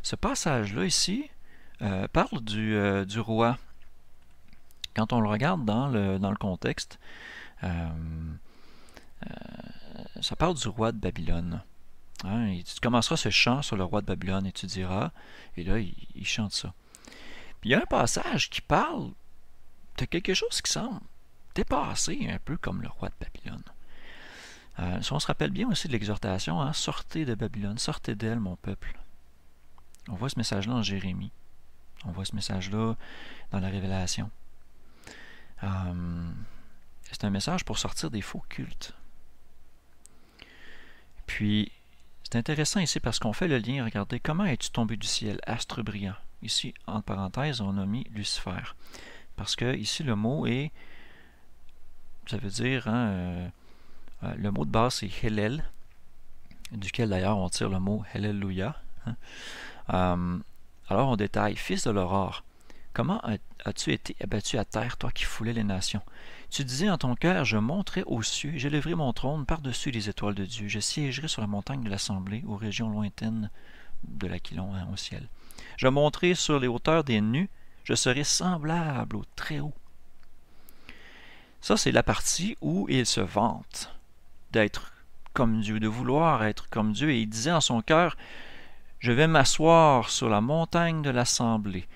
Ce passage-là, ici, parle du roi. Quand on le regarde dans le contexte, ça parle du roi de Babylone. Et tu commenceras ce chant sur le roi de Babylone et tu diras, et là, il chante ça. Puis il y a un passage qui parle de quelque chose qui semble dépassé un peu comme le roi de Babylone. Si on se rappelle bien aussi de l'exhortation, sortez de Babylone, sortez d'elle, mon peuple. On voit ce message-là en Jérémie. On voit ce message-là dans la Révélation. C'est un message pour sortir des faux cultes. Puis, c'est intéressant ici parce qu'on fait le lien. Regardez, comment es-tu tombé du ciel, astre brillant? Ici, entre parenthèses, on a mis Lucifer. Parce que ici, le mot est, ça veut dire, le mot de base c'est Hellel, duquel d'ailleurs on tire le mot Hallelujah. Alors on détaille, fils de l'aurore, comment as-tu été abattu à terre, toi qui foulais les nations? Tu disais en ton cœur, je monterai aux cieux, j'élèverai mon trône par-dessus les étoiles de Dieu, je siégerai sur la montagne de l'assemblée, aux régions lointaines de l'Aquilon, au ciel. Je monterai sur les hauteurs des nus, je serai semblable au Très-Haut. Ça, c'est la partie où il se vante d'être comme Dieu, de vouloir être comme Dieu. Et il disait en son cœur, je vais m'asseoir sur la montagne de l'assemblée.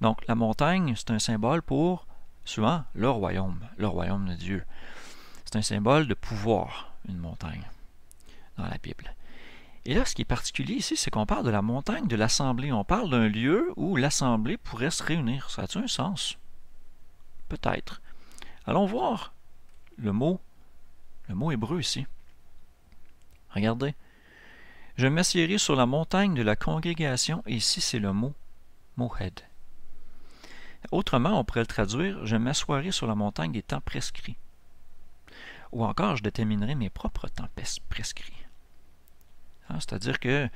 Donc, la montagne, c'est un symbole pour, souvent, le royaume de Dieu. C'est un symbole de pouvoir, une montagne, dans la Bible. Et là, ce qui est particulier ici, c'est qu'on parle de la montagne de l'assemblée. On parle d'un lieu où l'assemblée pourrait se réunir. Ça a-t-il un sens? Peut-être. Allons voir le mot hébreu ici. Regardez. Je m'assiérai sur la montagne de la congrégation, et ici c'est le mot mohed. Autrement, on pourrait le traduire, je m'assoirai sur la montagne des temps prescrits. Ou encore, je déterminerai mes propres temps prescrits. C'est-à-dire que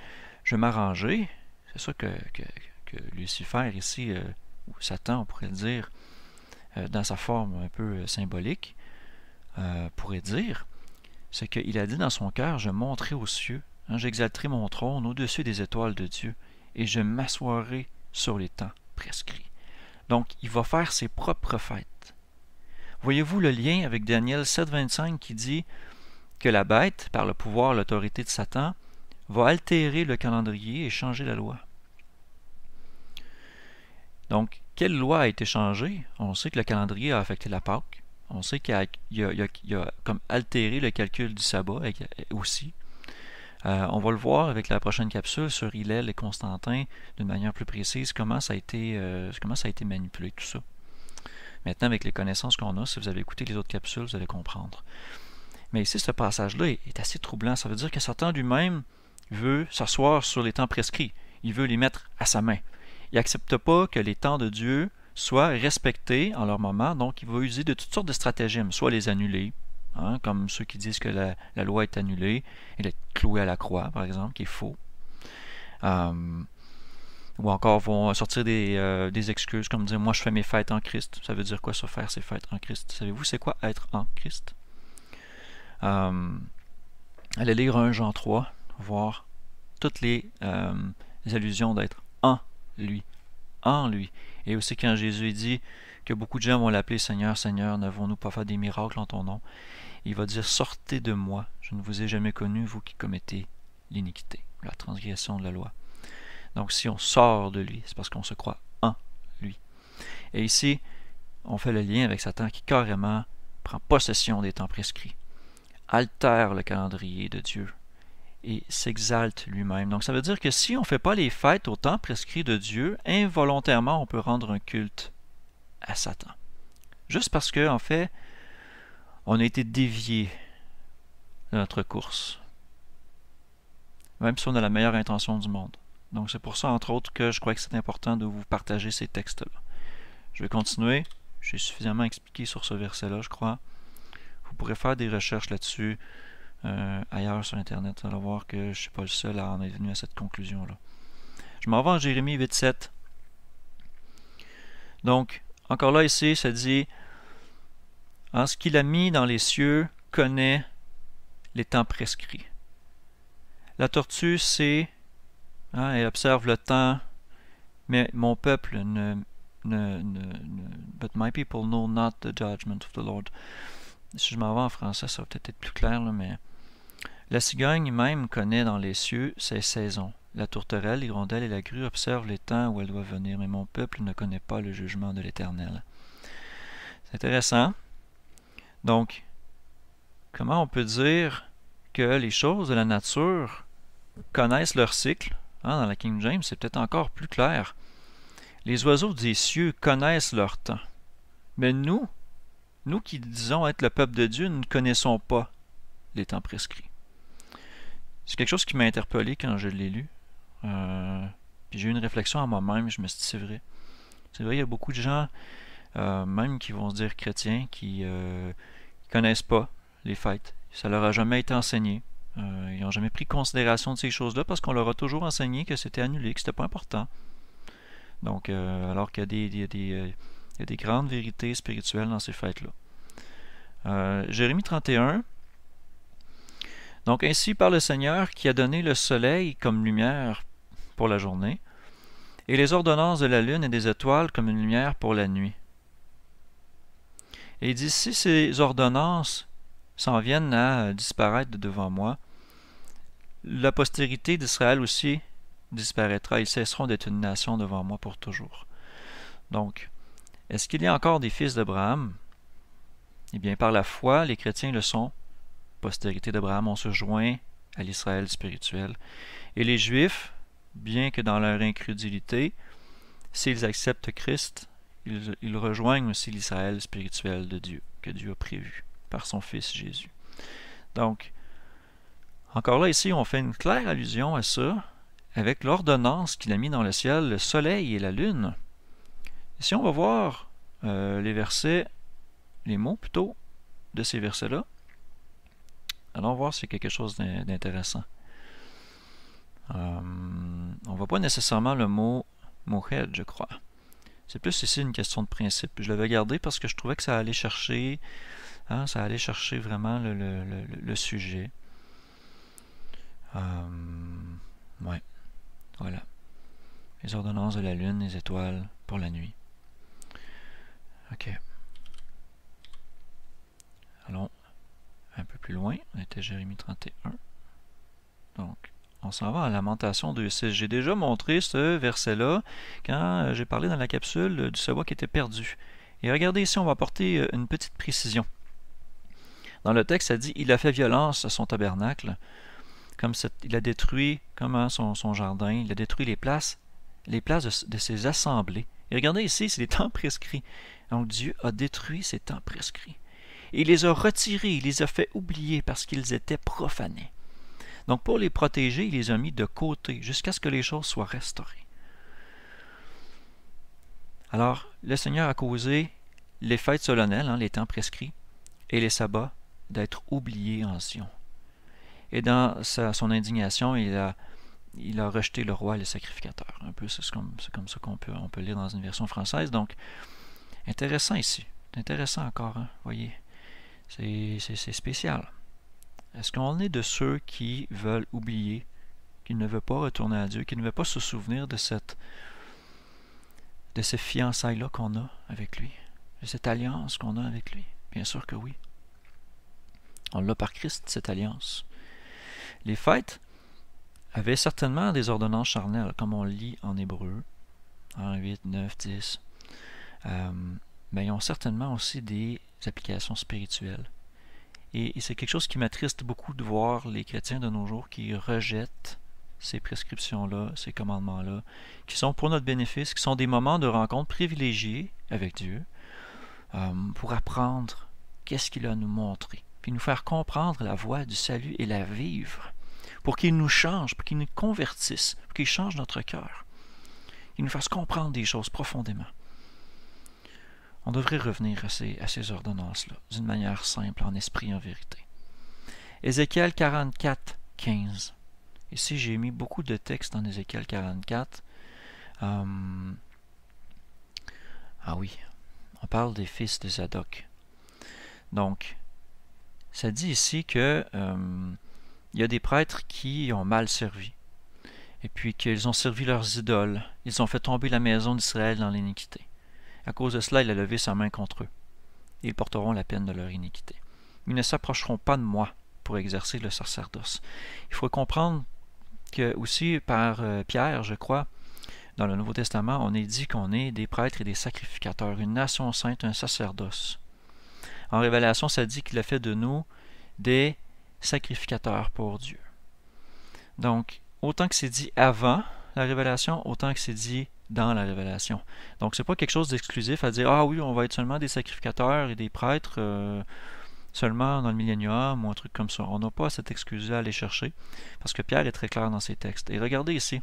je vais m'arranger, c'est ça que Lucifer ici, ou Satan, on pourrait le dire, dans sa forme un peu symbolique, pourrait dire, c'est qu'il a dit dans son cœur, je monterai aux cieux, j'exalterai mon trône au-dessus des étoiles de Dieu, et je m'assoirai sur les temps prescrits. Donc, il va faire ses propres fêtes. Voyez-vous le lien avec Daniel 7,25 qui dit que la bête, par le pouvoir et l'autorité de Satan, va altérer le calendrier et changer la loi. Donc, quelle loi a été changée? On sait que le calendrier a affecté la Pâque. On sait qu'il a comme altéré le calcul du sabbat aussi. On va le voir avec la prochaine capsule sur Hillel et Constantin d'une manière plus précise, comment ça a été manipulé, tout ça. Maintenant, avec les connaissances qu'on a, si vous avez écouté les autres capsules, vous allez comprendre. Mais ici, ce passage-là est assez troublant. Ça veut dire que Satan lui-même veut s'asseoir sur les temps prescrits. Il veut les mettre à sa main. Il n'accepte pas que les temps de Dieu soient respectés en leur moment, donc il va user de toutes sortes de stratagèmes, soit les annuler, comme ceux qui disent que la loi est annulée, elle est clouée à la croix, par exemple, qui est faux. Ou encore vont sortir des excuses comme dire « Moi, je fais mes fêtes en Christ ». Ça veut dire quoi, ça, faire ses fêtes en Christ? Savez-vous c'est quoi être en Christ? Allez lire 1 Jean 3, voir toutes les allusions d'être en lui. En lui. Et aussi quand Jésus dit que beaucoup de gens vont l'appeler Seigneur, Seigneur, n'avons-nous pas fait des miracles en ton nom? Il va dire, sortez de moi, je ne vous ai jamais connu, vous qui commettez l'iniquité, la transgression de la loi. Donc si on sort de lui, c'est parce qu'on se croit en lui. Et ici, on fait le lien avec Satan qui carrément prend possession des temps prescrits, altère le calendrier de Dieu et s'exalte lui-même. Donc ça veut dire que si on ne fait pas les fêtes au temps prescrit de Dieu, involontairement on peut rendre un culte à Satan. Juste parce que, en fait, on a été dévié de notre course. Même si on a la meilleure intention du monde. Donc c'est pour ça, entre autres, que je crois que c'est important de vous partager ces textes-là. Je vais continuer. J'ai suffisamment expliqué sur ce verset-là, je crois. Vous pourrez faire des recherches là-dessus ailleurs sur Internet. Vous allez voir que je ne suis pas le seul à en être venu à cette conclusion-là. Je m'en vais en Jérémie 8,7. Donc, encore là, ici, ça dit « En ce qu'il a mis dans les cieux connaît les temps prescrits. » La tortue sait, elle observe le temps, mais mon peuple but my people know not the judgment of the Lord. Si je m'en vais en français, ça va peut-être être plus clair, là, mais la cigogne même connaît dans les cieux ses saisons. La tourterelle, l'hirondelle et la grue observent les temps où elle doit venir, mais mon peuple ne connaît pas le jugement de l'Éternel. C'est intéressant. Donc, comment on peut dire que les choses de la nature connaissent leur cycle? Dans la King James, c'est peut-être encore plus clair. Les oiseaux des cieux connaissent leur temps. Mais nous qui disons être le peuple de Dieu, nous ne connaissons pas les temps prescrits. C'est quelque chose qui m'a interpellé quand je l'ai lu. Puis j'ai eu une réflexion à moi-même, je me suis dit, c'est vrai. C'est vrai, il y a beaucoup de gens, même qui vont se dire chrétiens, qui connaissent pas les fêtes. Ça leur a jamais été enseigné. Ils n'ont jamais pris considération de ces choses-là parce qu'on leur a toujours enseigné que c'était annulé, que c'était pas important. Donc, alors qu'il y a des grandes vérités spirituelles dans ces fêtes-là. Jérémie 31. Donc, ainsi par le Seigneur qui a donné le soleil comme lumière pour la journée, et les ordonnances de la lune et des étoiles comme une lumière pour la nuit. Et il dit, si ces ordonnances s'en viennent à disparaître de devant moi, la postérité d'Israël aussi disparaîtra. Ils cesseront d'être une nation devant moi pour toujours. Donc, est-ce qu'il y a encore des fils d'Abraham? Eh bien, par la foi, les chrétiens le sont. Postérité d'Abraham, on se joint à l'Israël spirituel. Et les Juifs, bien que dans leur incrédulité, s'ils acceptent Christ, ils rejoignent aussi l'Israël spirituel de Dieu, que Dieu a prévu par son Fils Jésus. Donc, encore là, ici, on fait une claire allusion à ça, avec l'ordonnance qu'il a mis dans le ciel, le soleil et la lune. Ici, on va voir les versets, les mots plutôt, de ces versets-là. Allons voir si c'est quelque chose d'intéressant. On ne voit pas nécessairement le mot mohed, je crois. C'est plus ici une question de principe. Je l'avais gardé parce que je trouvais que ça allait chercher, ça allait chercher vraiment le sujet. Ouais, voilà. Les ordonnances de la lune, les étoiles pour la nuit. Ok. Allons un peu plus loin. On était Jérémie 31. Donc, on s'en va à Lamentation 2.6. J'ai déjà montré ce verset-là quand j'ai parlé dans la capsule du sabbat qui était perdu. Et regardez ici, on va apporter une petite précision. Dans le texte, ça dit « Il a fait violence à son tabernacle, il a détruit son jardin, il a détruit les places de ses assemblées. » Et regardez ici, c'est les temps prescrits. Donc Dieu a détruit ces temps prescrits. Et il les a retirés, il les a fait oublier parce qu'ils étaient profanés. Donc pour les protéger, il les a mis de côté jusqu'à ce que les choses soient restaurées. Alors, le Seigneur a causé les fêtes solennelles, les temps prescrits, et les sabbats d'être oubliés en Sion. Et dans son indignation, il a rejeté le roi et le sacrificateur. Un peu, c'est comme ça qu'on peut lire dans une version française. Donc, intéressant ici. C'est intéressant encore, hein? Voyez. C'est spécial. Est-ce qu'on est de ceux qui veulent oublier, qui ne veulent pas retourner à Dieu, qui ne veulent pas se souvenir de ces fiançailles-là qu'on a avec lui, de cette alliance qu'on a avec lui? Bien sûr que oui. On l'a par Christ, cette alliance. Les fêtes avaient certainement des ordonnances charnelles, comme on lit en Hébreu, 8, 9, 10. Mais ils ont certainement aussi des applications spirituelles. Et c'est quelque chose qui m'attriste beaucoup de voir les chrétiens de nos jours qui rejettent ces prescriptions-là, ces commandements-là, qui sont pour notre bénéfice, qui sont des moments de rencontre privilégiés avec Dieu, pour apprendre qu'est-ce qu'il a à nous montrer, puis nous faire comprendre la voie du salut et la vivre, pour qu'il nous change, pour qu'il nous convertisse, pour qu'il change notre cœur, qu'il nous fasse comprendre des choses profondément. On devrait revenir à ces ordonnances-là, d'une manière simple, en esprit et en vérité. Ézéchiel 44, 15. Ici, j'ai mis beaucoup de textes dans Ézéchiel 44. Ah oui, on parle des fils de Zadok. Donc, ça dit ici que il y a des prêtres qui ont mal servi, et puis qu'ils ont servi leurs idoles. Ils ont fait tomber la maison d'Israël dans l'iniquité. À cause de cela, il a levé sa main contre eux. Ils porteront la peine de leur iniquité. Ils ne s'approcheront pas de moi pour exercer le sacerdoce. Il faut comprendre que aussi par Pierre, je crois, dans le Nouveau Testament, on est dit qu'on est des prêtres et des sacrificateurs, une nation sainte, un sacerdoce. En Révélation, ça dit qu'il a fait de nous des sacrificateurs pour Dieu. Donc, autant que c'est dit avant la Révélation, autant que c'est dit dans la Révélation. Donc, c'est pas quelque chose d'exclusif à dire « Ah oui, on va être seulement des sacrificateurs et des prêtres seulement dans le millénium » ou un truc comme ça. On n'a pas cette excuse-là à aller chercher, parce que Pierre est très clair dans ses textes. Et regardez ici,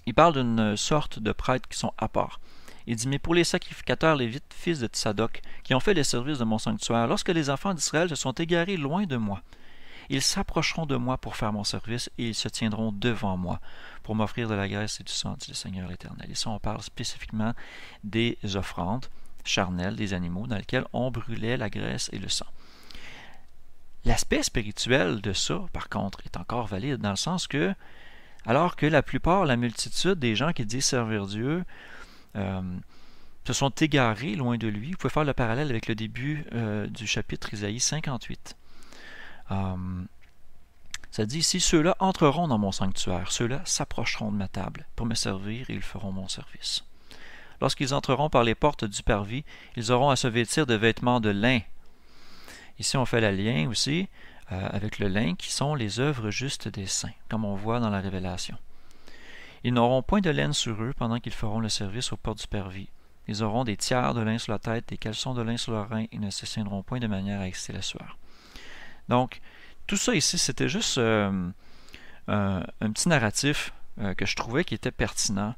il parle d'une sorte de prêtres qui sont à part. Il dit « Mais pour les sacrificateurs, les fils de Tsadok, qui ont fait les services de mon sanctuaire, lorsque les enfants d'Israël se sont égarés loin de moi, ils s'approcheront de moi pour faire mon service et ils se tiendront devant moi pour m'offrir de la graisse et du sang, dit le Seigneur l'Éternel. » Ici, on parle spécifiquement des offrandes charnelles des animaux dans lesquelles on brûlait la graisse et le sang. L'aspect spirituel de ça, par contre, est encore valide dans le sens que, alors que la multitude des gens qui disent servir Dieu se sont égarés loin de lui, vous pouvez faire le parallèle avec le début du chapitre Isaïe 58. Ça dit ici, ceux-là entreront dans mon sanctuaire, ceux-là s'approcheront de ma table pour me servir et ils feront mon service. Lorsqu'ils entreront par les portes du parvis, ils auront à se vêtir de vêtements de lin. Ici, on fait le lien aussi avec le lin qui sont les œuvres justes des saints, comme on voit dans la Révélation. Ils n'auront point de laine sur eux pendant qu'ils feront le service aux portes du parvis. Ils auront des tiers de lin sur la tête, des caleçons de lin sur leurs reins et ne s'assigneront point de manière à exciter la sueur. Donc, tout ça ici, c'était juste un petit narratif que je trouvais qui était pertinent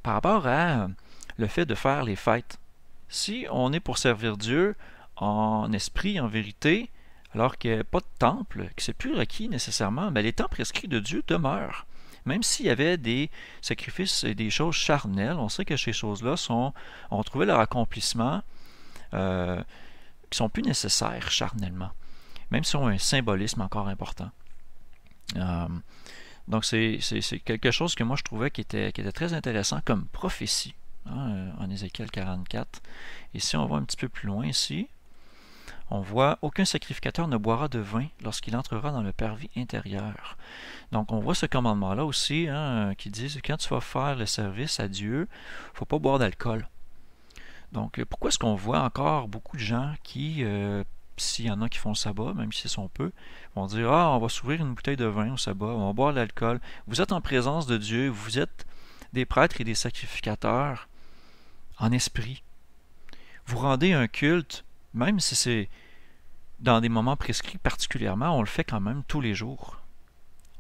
par rapport à le fait de faire les fêtes. Si on est pour servir Dieu en esprit, en vérité, alors qu'il n'y a pas de temple, que c'est plus requis nécessairement, mais les temps prescrits de Dieu demeurent. Même s'il y avait des sacrifices et des choses charnelles, on sait que ces choses-là ont trouvé leur accomplissement qui sont plus nécessaires charnellement, même si on a un symbolisme encore important. Donc c'est quelque chose que moi je trouvais qui était très intéressant comme prophétie, en Ézéchiel 44. Et si on va un petit peu plus loin ici, On voit « Aucun sacrificateur ne boira de vin lorsqu'il entrera dans le parvis intérieur ». Donc, on voit ce commandement-là aussi, hein, qui dit « Quand tu vas faire le service à Dieu, il ne faut pas boire d'alcool ». Donc, pourquoi est-ce qu'on voit encore beaucoup de gens qui, s'il y en a qui font le sabbat, même si ce sont peu, vont dire « Ah, on va s'ouvrir une bouteille de vin au sabbat, on va boire de l'alcool ». Vous êtes en présence de Dieu, vous êtes des prêtres et des sacrificateurs en esprit. Vous rendez un culte, même si c'est dans des moments prescrits particulièrement, on le fait quand même tous les jours.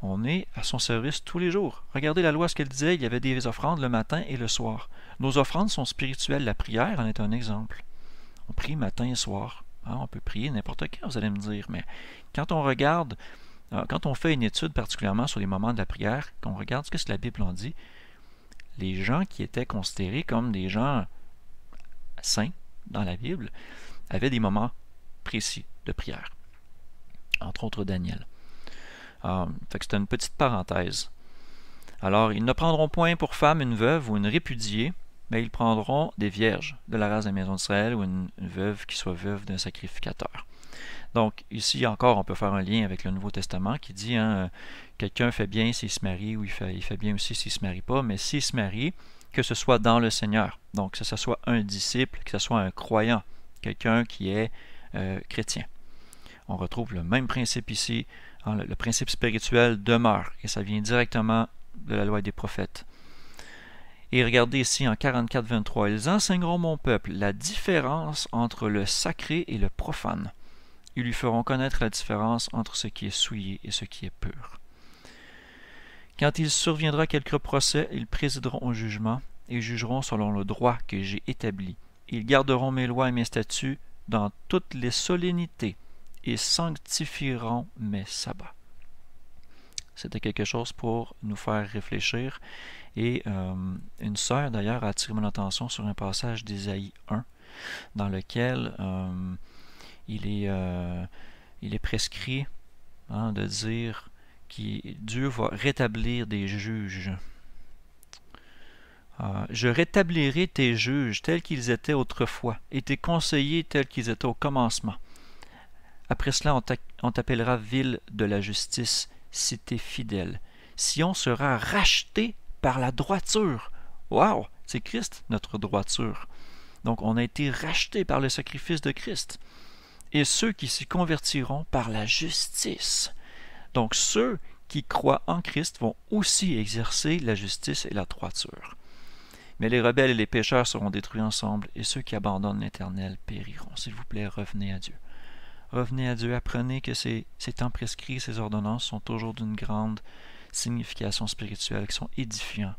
On est à son service tous les jours. Regardez la loi, ce qu'elle disait, il y avait des offrandes le matin et le soir. Nos offrandes sont spirituelles. La prière en est un exemple. On prie matin et soir. Hein, on peut prier n'importe quand, vous allez me dire, mais quand on regarde, quand on fait une étude particulièrement sur les moments de la prière, qu'on regarde ce que la Bible en dit, les gens qui étaient considérés comme des gens saints dans la Bible avaient des moments précis de prière. Entre autres Daniel. Fait que c'était une petite parenthèse. Alors, ils ne prendront point pour femme une veuve ou une répudiée, mais ils prendront des vierges de la race de la maison d'Israël ou une veuve qui soit veuve d'un sacrificateur. Donc, ici encore, on peut faire un lien avec le Nouveau Testament qui dit quelqu'un fait bien s'il se marie ou il fait bien aussi s'il ne se marie pas, mais s'il se marie, que ce soit dans le Seigneur. Donc, que ce soit un disciple, que ce soit un croyant, quelqu'un qui est chrétien. On retrouve le même principe ici. Le principe spirituel demeure et ça vient directement de la loi des prophètes. Et regardez ici en 44, 23, « Ils enseigneront mon peuple la différence entre le sacré et le profane. Ils lui feront connaître la différence entre ce qui est souillé et ce qui est pur. Quand il surviendra quelque procès, ils présideront au jugement et jugeront selon le droit que j'ai établi. Ils garderont mes lois et mes statuts dans toutes les solennités et sanctifieront mes sabbats. » C'était quelque chose pour nous faire réfléchir. Et une sœur, d'ailleurs, a attiré mon attention sur un passage d'Ésaïe 1, dans lequel il est prescrit de dire que Dieu va rétablir des juges. Je rétablirai tes juges tels qu'ils étaient autrefois, et tes conseillers tels qu'ils étaient au commencement. Après cela, on t'appellera ville de la justice, cité fidèle. Sion sera racheté par la droiture. Wow! C'est Christ, notre droiture. Donc, on a été racheté par le sacrifice de Christ. Et ceux qui s'y convertiront par la justice. Donc, ceux qui croient en Christ vont aussi exercer la justice et la droiture. Mais les rebelles et les pécheurs seront détruits ensemble, et ceux qui abandonnent l'Éternel périront. S'il vous plaît, revenez à Dieu. Revenez à Dieu, apprenez que ces temps prescrits, ces ordonnances sont toujours d'une grande signification spirituelle, qui sont édifiants.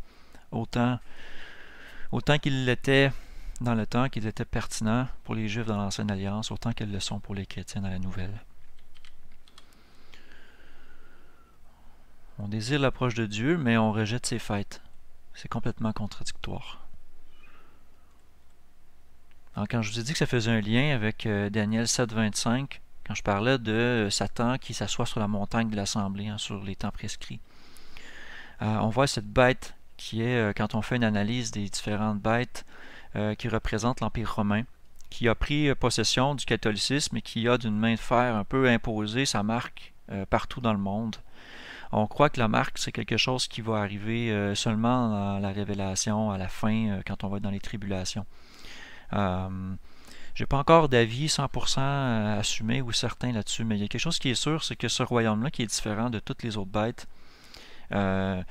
Autant qu'ils l'étaient dans le temps, qu'ils étaient pertinents pour les Juifs dans l'Ancienne Alliance, autant qu'ils le sont pour les chrétiens dans la Nouvelle. On désire l'approche de Dieu, mais on rejette ses fêtes. C'est complètement contradictoire. Alors, quand je vous ai dit que ça faisait un lien avec Daniel 7, 25, quand je parlais de Satan qui s'assoit sur la montagne de l'Assemblée, sur les temps prescrits, on voit cette bête qui est, quand on fait une analyse des différentes bêtes qui représentent l'Empire romain, qui a pris possession du catholicisme et qui a d'une main de fer un peu imposé sa marque partout dans le monde. On croit que la marque, c'est quelque chose qui va arriver seulement dans la révélation, à la fin, quand on va être dans les tribulations. J'ai pas encore d'avis 100% assumé ou certain là-dessus, mais il y a quelque chose qui est sûr, c'est que ce royaume-là, qui est différent de toutes les autres bêtes, il y a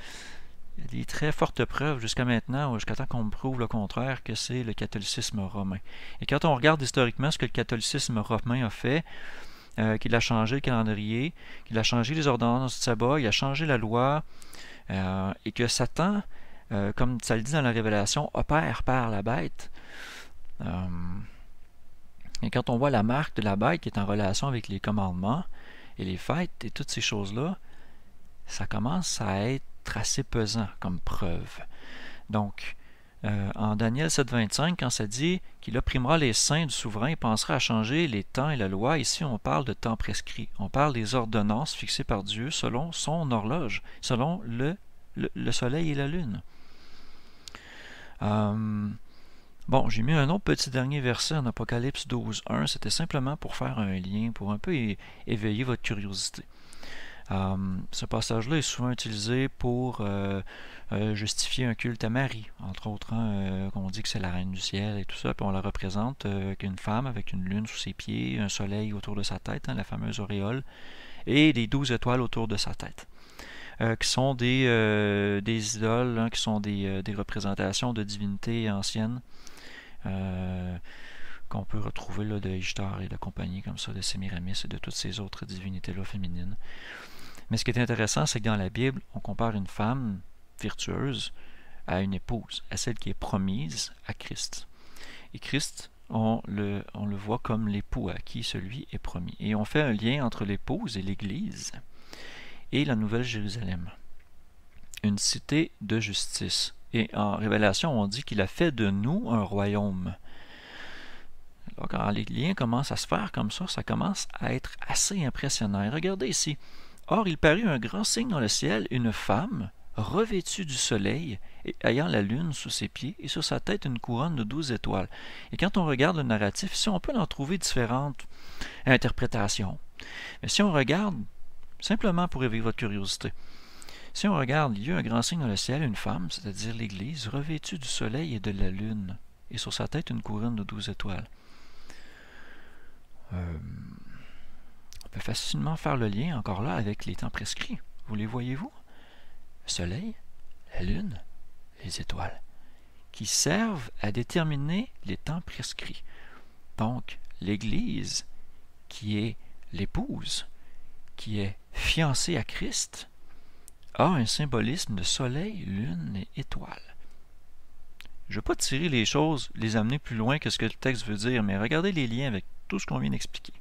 des très fortes preuves jusqu'à maintenant, jusqu'à temps qu'on me prouve le contraire, que c'est le catholicisme romain. Et quand on regarde historiquement ce que le catholicisme romain a fait, qu'il a changé le calendrier, qu'il a changé les ordonnances du sabbat, il a changé la loi, et que Satan, comme ça le dit dans la Révélation, opère par la bête. Et quand on voit la marque de la bête qui est en relation avec les commandements et les fêtes et toutes ces choses-là, ça commence à être assez pesant comme preuve. Donc, en Daniel 7,25, quand ça dit qu'il opprimera les saints du souverain, il pensera à changer les temps et la loi. Ici, on parle de temps prescrit. On parle des ordonnances fixées par Dieu selon son horloge, selon le soleil et la lune. Bon, j'ai mis un autre petit dernier verset en Apocalypse 12:1. C'était simplement pour faire un lien, pour un peu éveiller votre curiosité. Ce passage-là est souvent utilisé pour justifier un culte à Marie, entre autres. On dit que c'est la reine du ciel et tout ça, puis on la représente qu'une femme avec une lune sous ses pieds, un soleil autour de sa tête, la fameuse auréole, et des 12 étoiles autour de sa tête. Qui sont des idoles, qui sont des représentations de divinités anciennes qu'on peut retrouver là, de Ishtar et de compagnie comme ça, de Sémiramis et de toutes ces autres divinités-là féminines. Mais ce qui est intéressant, c'est que dans la Bible, on compare une femme virtueuse à une épouse, à celle qui est promise à Christ. Et Christ, on le voit comme l'époux à qui celui est promis. Et on fait un lien entre l'épouse et l'Église et la Nouvelle Jérusalem, une cité de justice. Et en Révélation, on dit qu'il a fait de nous un royaume. Alors, quand les liens commencent à se faire comme ça commence à être assez impressionnant. Et regardez ici. Or, il parut un grand signe dans le ciel, une femme revêtue du soleil, et ayant la lune sous ses pieds, et sur sa tête une couronne de 12 étoiles. Et quand on regarde le narratif, ici, on peut en trouver différentes interprétations. Mais si on regarde, simplement pour éveiller votre curiosité, si on regarde, il y a un grand signe dans le ciel, une femme, c'est-à-dire l'Église, revêtue du soleil et de la lune, et sur sa tête une couronne de 12 étoiles. On peut facilement faire le lien, encore là, avec les temps prescrits. Vous les voyez-vous? Le soleil, la lune, les étoiles, qui servent à déterminer les temps prescrits. Donc, l'Église, qui est l'épouse, qui est fiancée à Christ, a un symbolisme de soleil, lune et étoile. Je ne vais pas tirer les choses, les amener plus loin que ce que le texte veut dire, mais regardez les liens avec tout ce qu'on vient d'expliquer.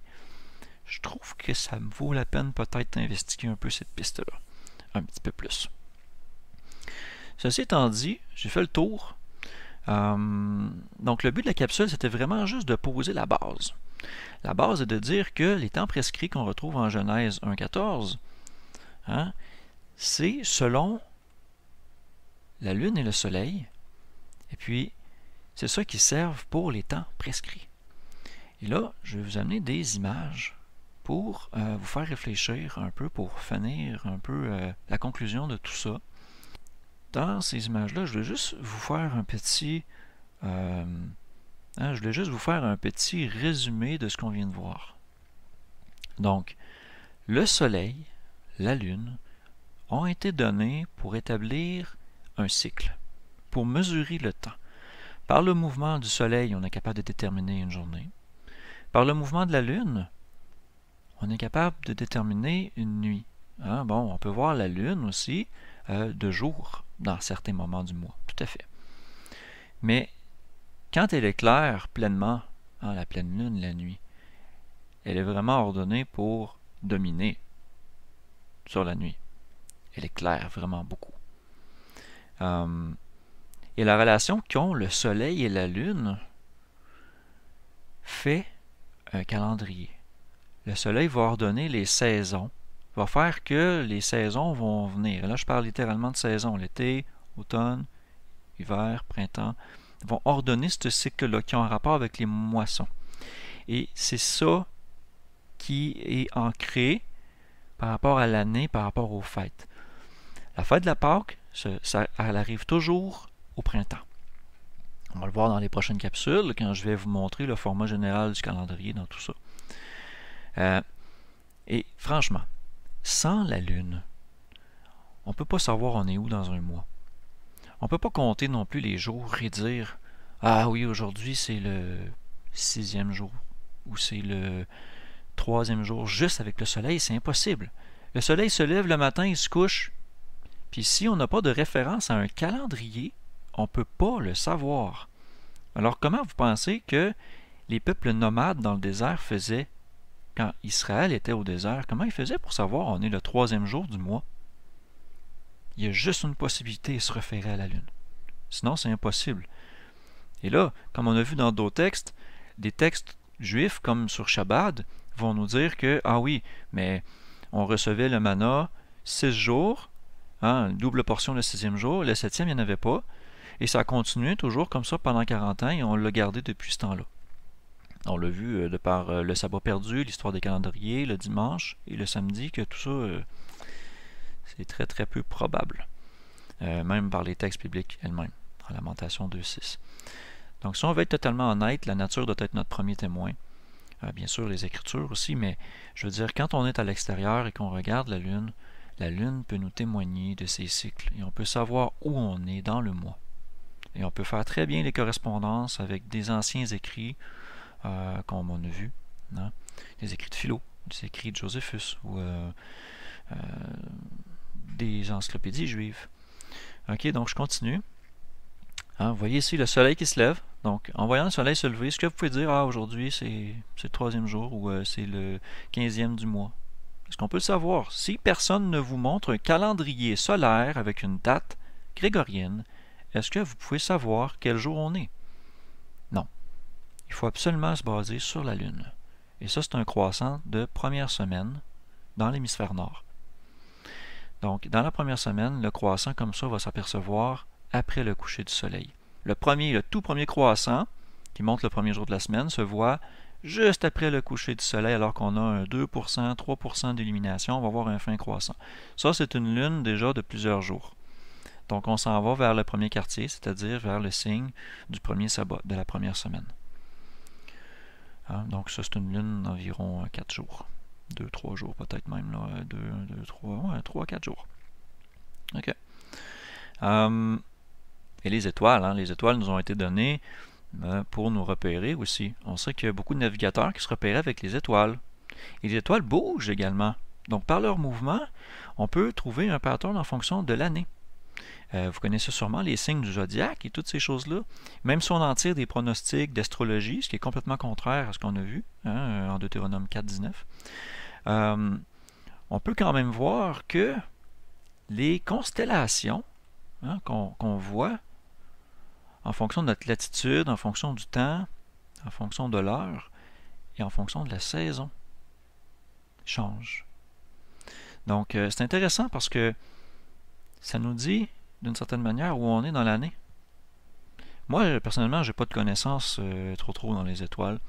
Je trouve que ça me vaut la peine peut-être d'investiguer un peu cette piste-là, un petit peu plus. Ceci étant dit, j'ai fait le tour. Donc le but de la capsule, c'était vraiment juste de poser la base. La base est de dire que les temps prescrits qu'on retrouve en Genèse 1,14, c'est selon la lune et le soleil, et puis c'est ça qui servent pour les temps prescrits. Et là, je vais vous amener des images pour vous faire réfléchir un peu, pour finir un peu la conclusion de tout ça. Dans ces images-là, je vais juste vous faire un petit résumé de ce qu'on vient de voir. Donc, le soleil, la lune, ont été donnés pour établir un cycle, pour mesurer le temps. Par le mouvement du soleil, on est capable de déterminer une journée. Par le mouvement de la lune, on est capable de déterminer une nuit. Bon, on peut voir la lune aussi de jour dans certains moments du mois, tout à fait. Mais quand elle éclaire pleinement, la pleine lune, la nuit, elle est vraiment ordonnée pour dominer sur la nuit. Elle éclaire vraiment beaucoup. Et la relation qu'ont le soleil et la lune fait un calendrier. Le soleil va ordonner les saisons, va faire que les saisons vont venir. Là, je parle littéralement de saison. L'été, automne, hiver, printemps, vont ordonner ce cycle-là qui a un rapport avec les moissons. Et c'est ça qui est ancré par rapport à l'année, par rapport aux fêtes. La fête de la Pâque, elle arrive toujours au printemps. On va le voir dans les prochaines capsules, quand je vais vous montrer le format général du calendrier dans tout ça. Et franchement, sans la lune, on ne peut pas savoir on est où dans un mois. On ne peut pas compter non plus les jours et dire « Ah oui, aujourd'hui c'est le 6e jour » ou c'est le 3e jour, juste avec le soleil, c'est impossible. Le soleil se lève le matin, il se couche, puis si on n'a pas de référence à un calendrier, on ne peut pas le savoir. Alors comment vous pensez que les peuples nomades dans le désert faisaient quand Israël était au désert? Comment ils faisaient pour savoir on est le 3e jour du mois? Il y a juste une possibilité de se référer à la lune. Sinon, c'est impossible. Et là, comme on a vu dans d'autres textes, des textes juifs comme sur Shabbat vont nous dire que, ah oui, mais on recevait le manna 6 jours, une double portion le 6e jour, le 7e, il n'y en avait pas. Et ça a continué toujours comme ça pendant 40 ans et on l'a gardé depuis ce temps-là. On l'a vu de par le sabbat perdu, l'histoire des calendriers, le dimanche et le samedi, que tout ça, c'est très très peu probable. Même par les textes bibliques elles-mêmes, en Lamentation 2.6. Donc si on veut être totalement honnête, la nature doit être notre premier témoin. Bien sûr les Écritures aussi, mais je veux dire, quand on est à l'extérieur et qu'on regarde la Lune peut nous témoigner de ses cycles et on peut savoir où on est dans le mois. Et on peut faire très bien les correspondances avec des anciens écrits comme on a vu, hein? Des écrits de Philo, des écrits de Joséphus ou des encyclopédies juives. Ok, donc je continue. Vous voyez ici le soleil qui se lève. Donc, en voyant le soleil se lever, est-ce que vous pouvez dire, aujourd'hui c'est le 3e jour ou c'est le 15e du mois? Est-ce qu'on peut le savoir? Si personne ne vous montre un calendrier solaire avec une date grégorienne, est-ce que vous pouvez savoir quel jour on est? Non. Il faut absolument se baser sur la Lune. Et ça, c'est un croissant de première semaine dans l'hémisphère nord. Donc, dans la première semaine, le croissant comme ça va s'apercevoir après le coucher du soleil. Le tout premier croissant, qui montre le premier jour de la semaine, se voit juste après le coucher du soleil, alors qu'on a un 2%, 3% d'illumination, on va voir un fin croissant. Ça, c'est une lune déjà de plusieurs jours. Donc, on s'en va vers le premier quartier, c'est-à-dire vers le signe du premier sabbat, de la première semaine. Donc, ça, c'est une lune d'environ 4 jours. 2-3 jours peut-être même, là. 3-4 jours. OK. Et les étoiles, les étoiles nous ont été données pour nous repérer aussi. On sait qu'il y a beaucoup de navigateurs qui se repéraient avec les étoiles. Et les étoiles bougent également. Donc, par leur mouvement, on peut trouver un pattern en fonction de l'année. Vous connaissez sûrement les signes du zodiaque et toutes ces choses-là. Même si on en tire des pronostics d'astrologie, ce qui est complètement contraire à ce qu'on a vu en Deutéronome 4.19, on peut quand même voir que les constellations qu'on voit en fonction de notre latitude, en fonction du temps, en fonction de l'heure et en fonction de la saison, changent. Donc, c'est intéressant parce que ça nous dit, d'une certaine manière, où on est dans l'année. Moi, personnellement, je n'ai pas de connaissances trop dans les étoiles.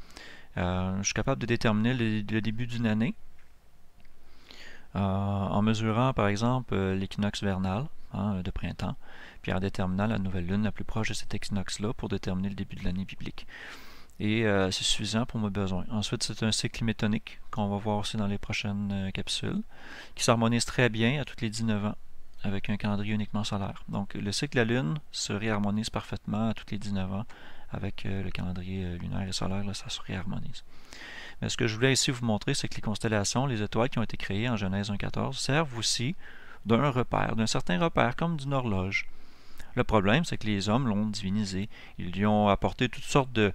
Je suis capable de déterminer le début d'une année en mesurant, par exemple, l'équinoxe vernal de printemps, puis en déterminant la nouvelle lune la plus proche de cet équinoxe-là pour déterminer le début de l'année biblique. Et c'est suffisant pour mes besoins. Ensuite, c'est un cycle métonique qu'on va voir aussi dans les prochaines capsules, qui s'harmonise très bien à tous les 19 ans avec un calendrier uniquement solaire. Donc, le cycle de la Lune se réharmonise parfaitement à tous les 19 ans avec le calendrier lunaire et solaire, là, ça se réharmonise. Mais ce que je voulais ici vous montrer, c'est que les constellations, les étoiles qui ont été créées en Genèse 1.14 servent aussi d'un certain repère, comme d'une horloge. Le problème, c'est que les hommes l'ont divinisé. Ils lui ont apporté toutes sortes de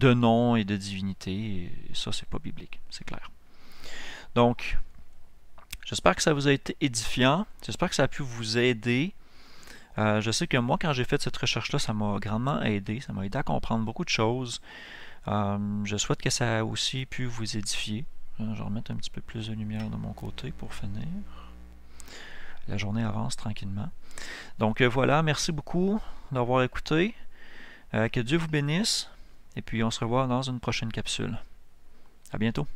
noms et de divinités, et ça, c'est pas biblique, c'est clair. Donc, j'espère que ça vous a été édifiant, j'espère que ça a pu vous aider. Je sais que moi, quand j'ai fait cette recherche-là, ça m'a grandement aidé, ça m'a aidé à comprendre beaucoup de choses. Je souhaite que ça a aussi pu vous édifier. Je vais remettre un petit peu plus de lumière de mon côté pour finir. La journée avance tranquillement. Donc voilà, merci beaucoup d'avoir écouté. Que Dieu vous bénisse. Et puis on se revoit dans une prochaine capsule. À bientôt.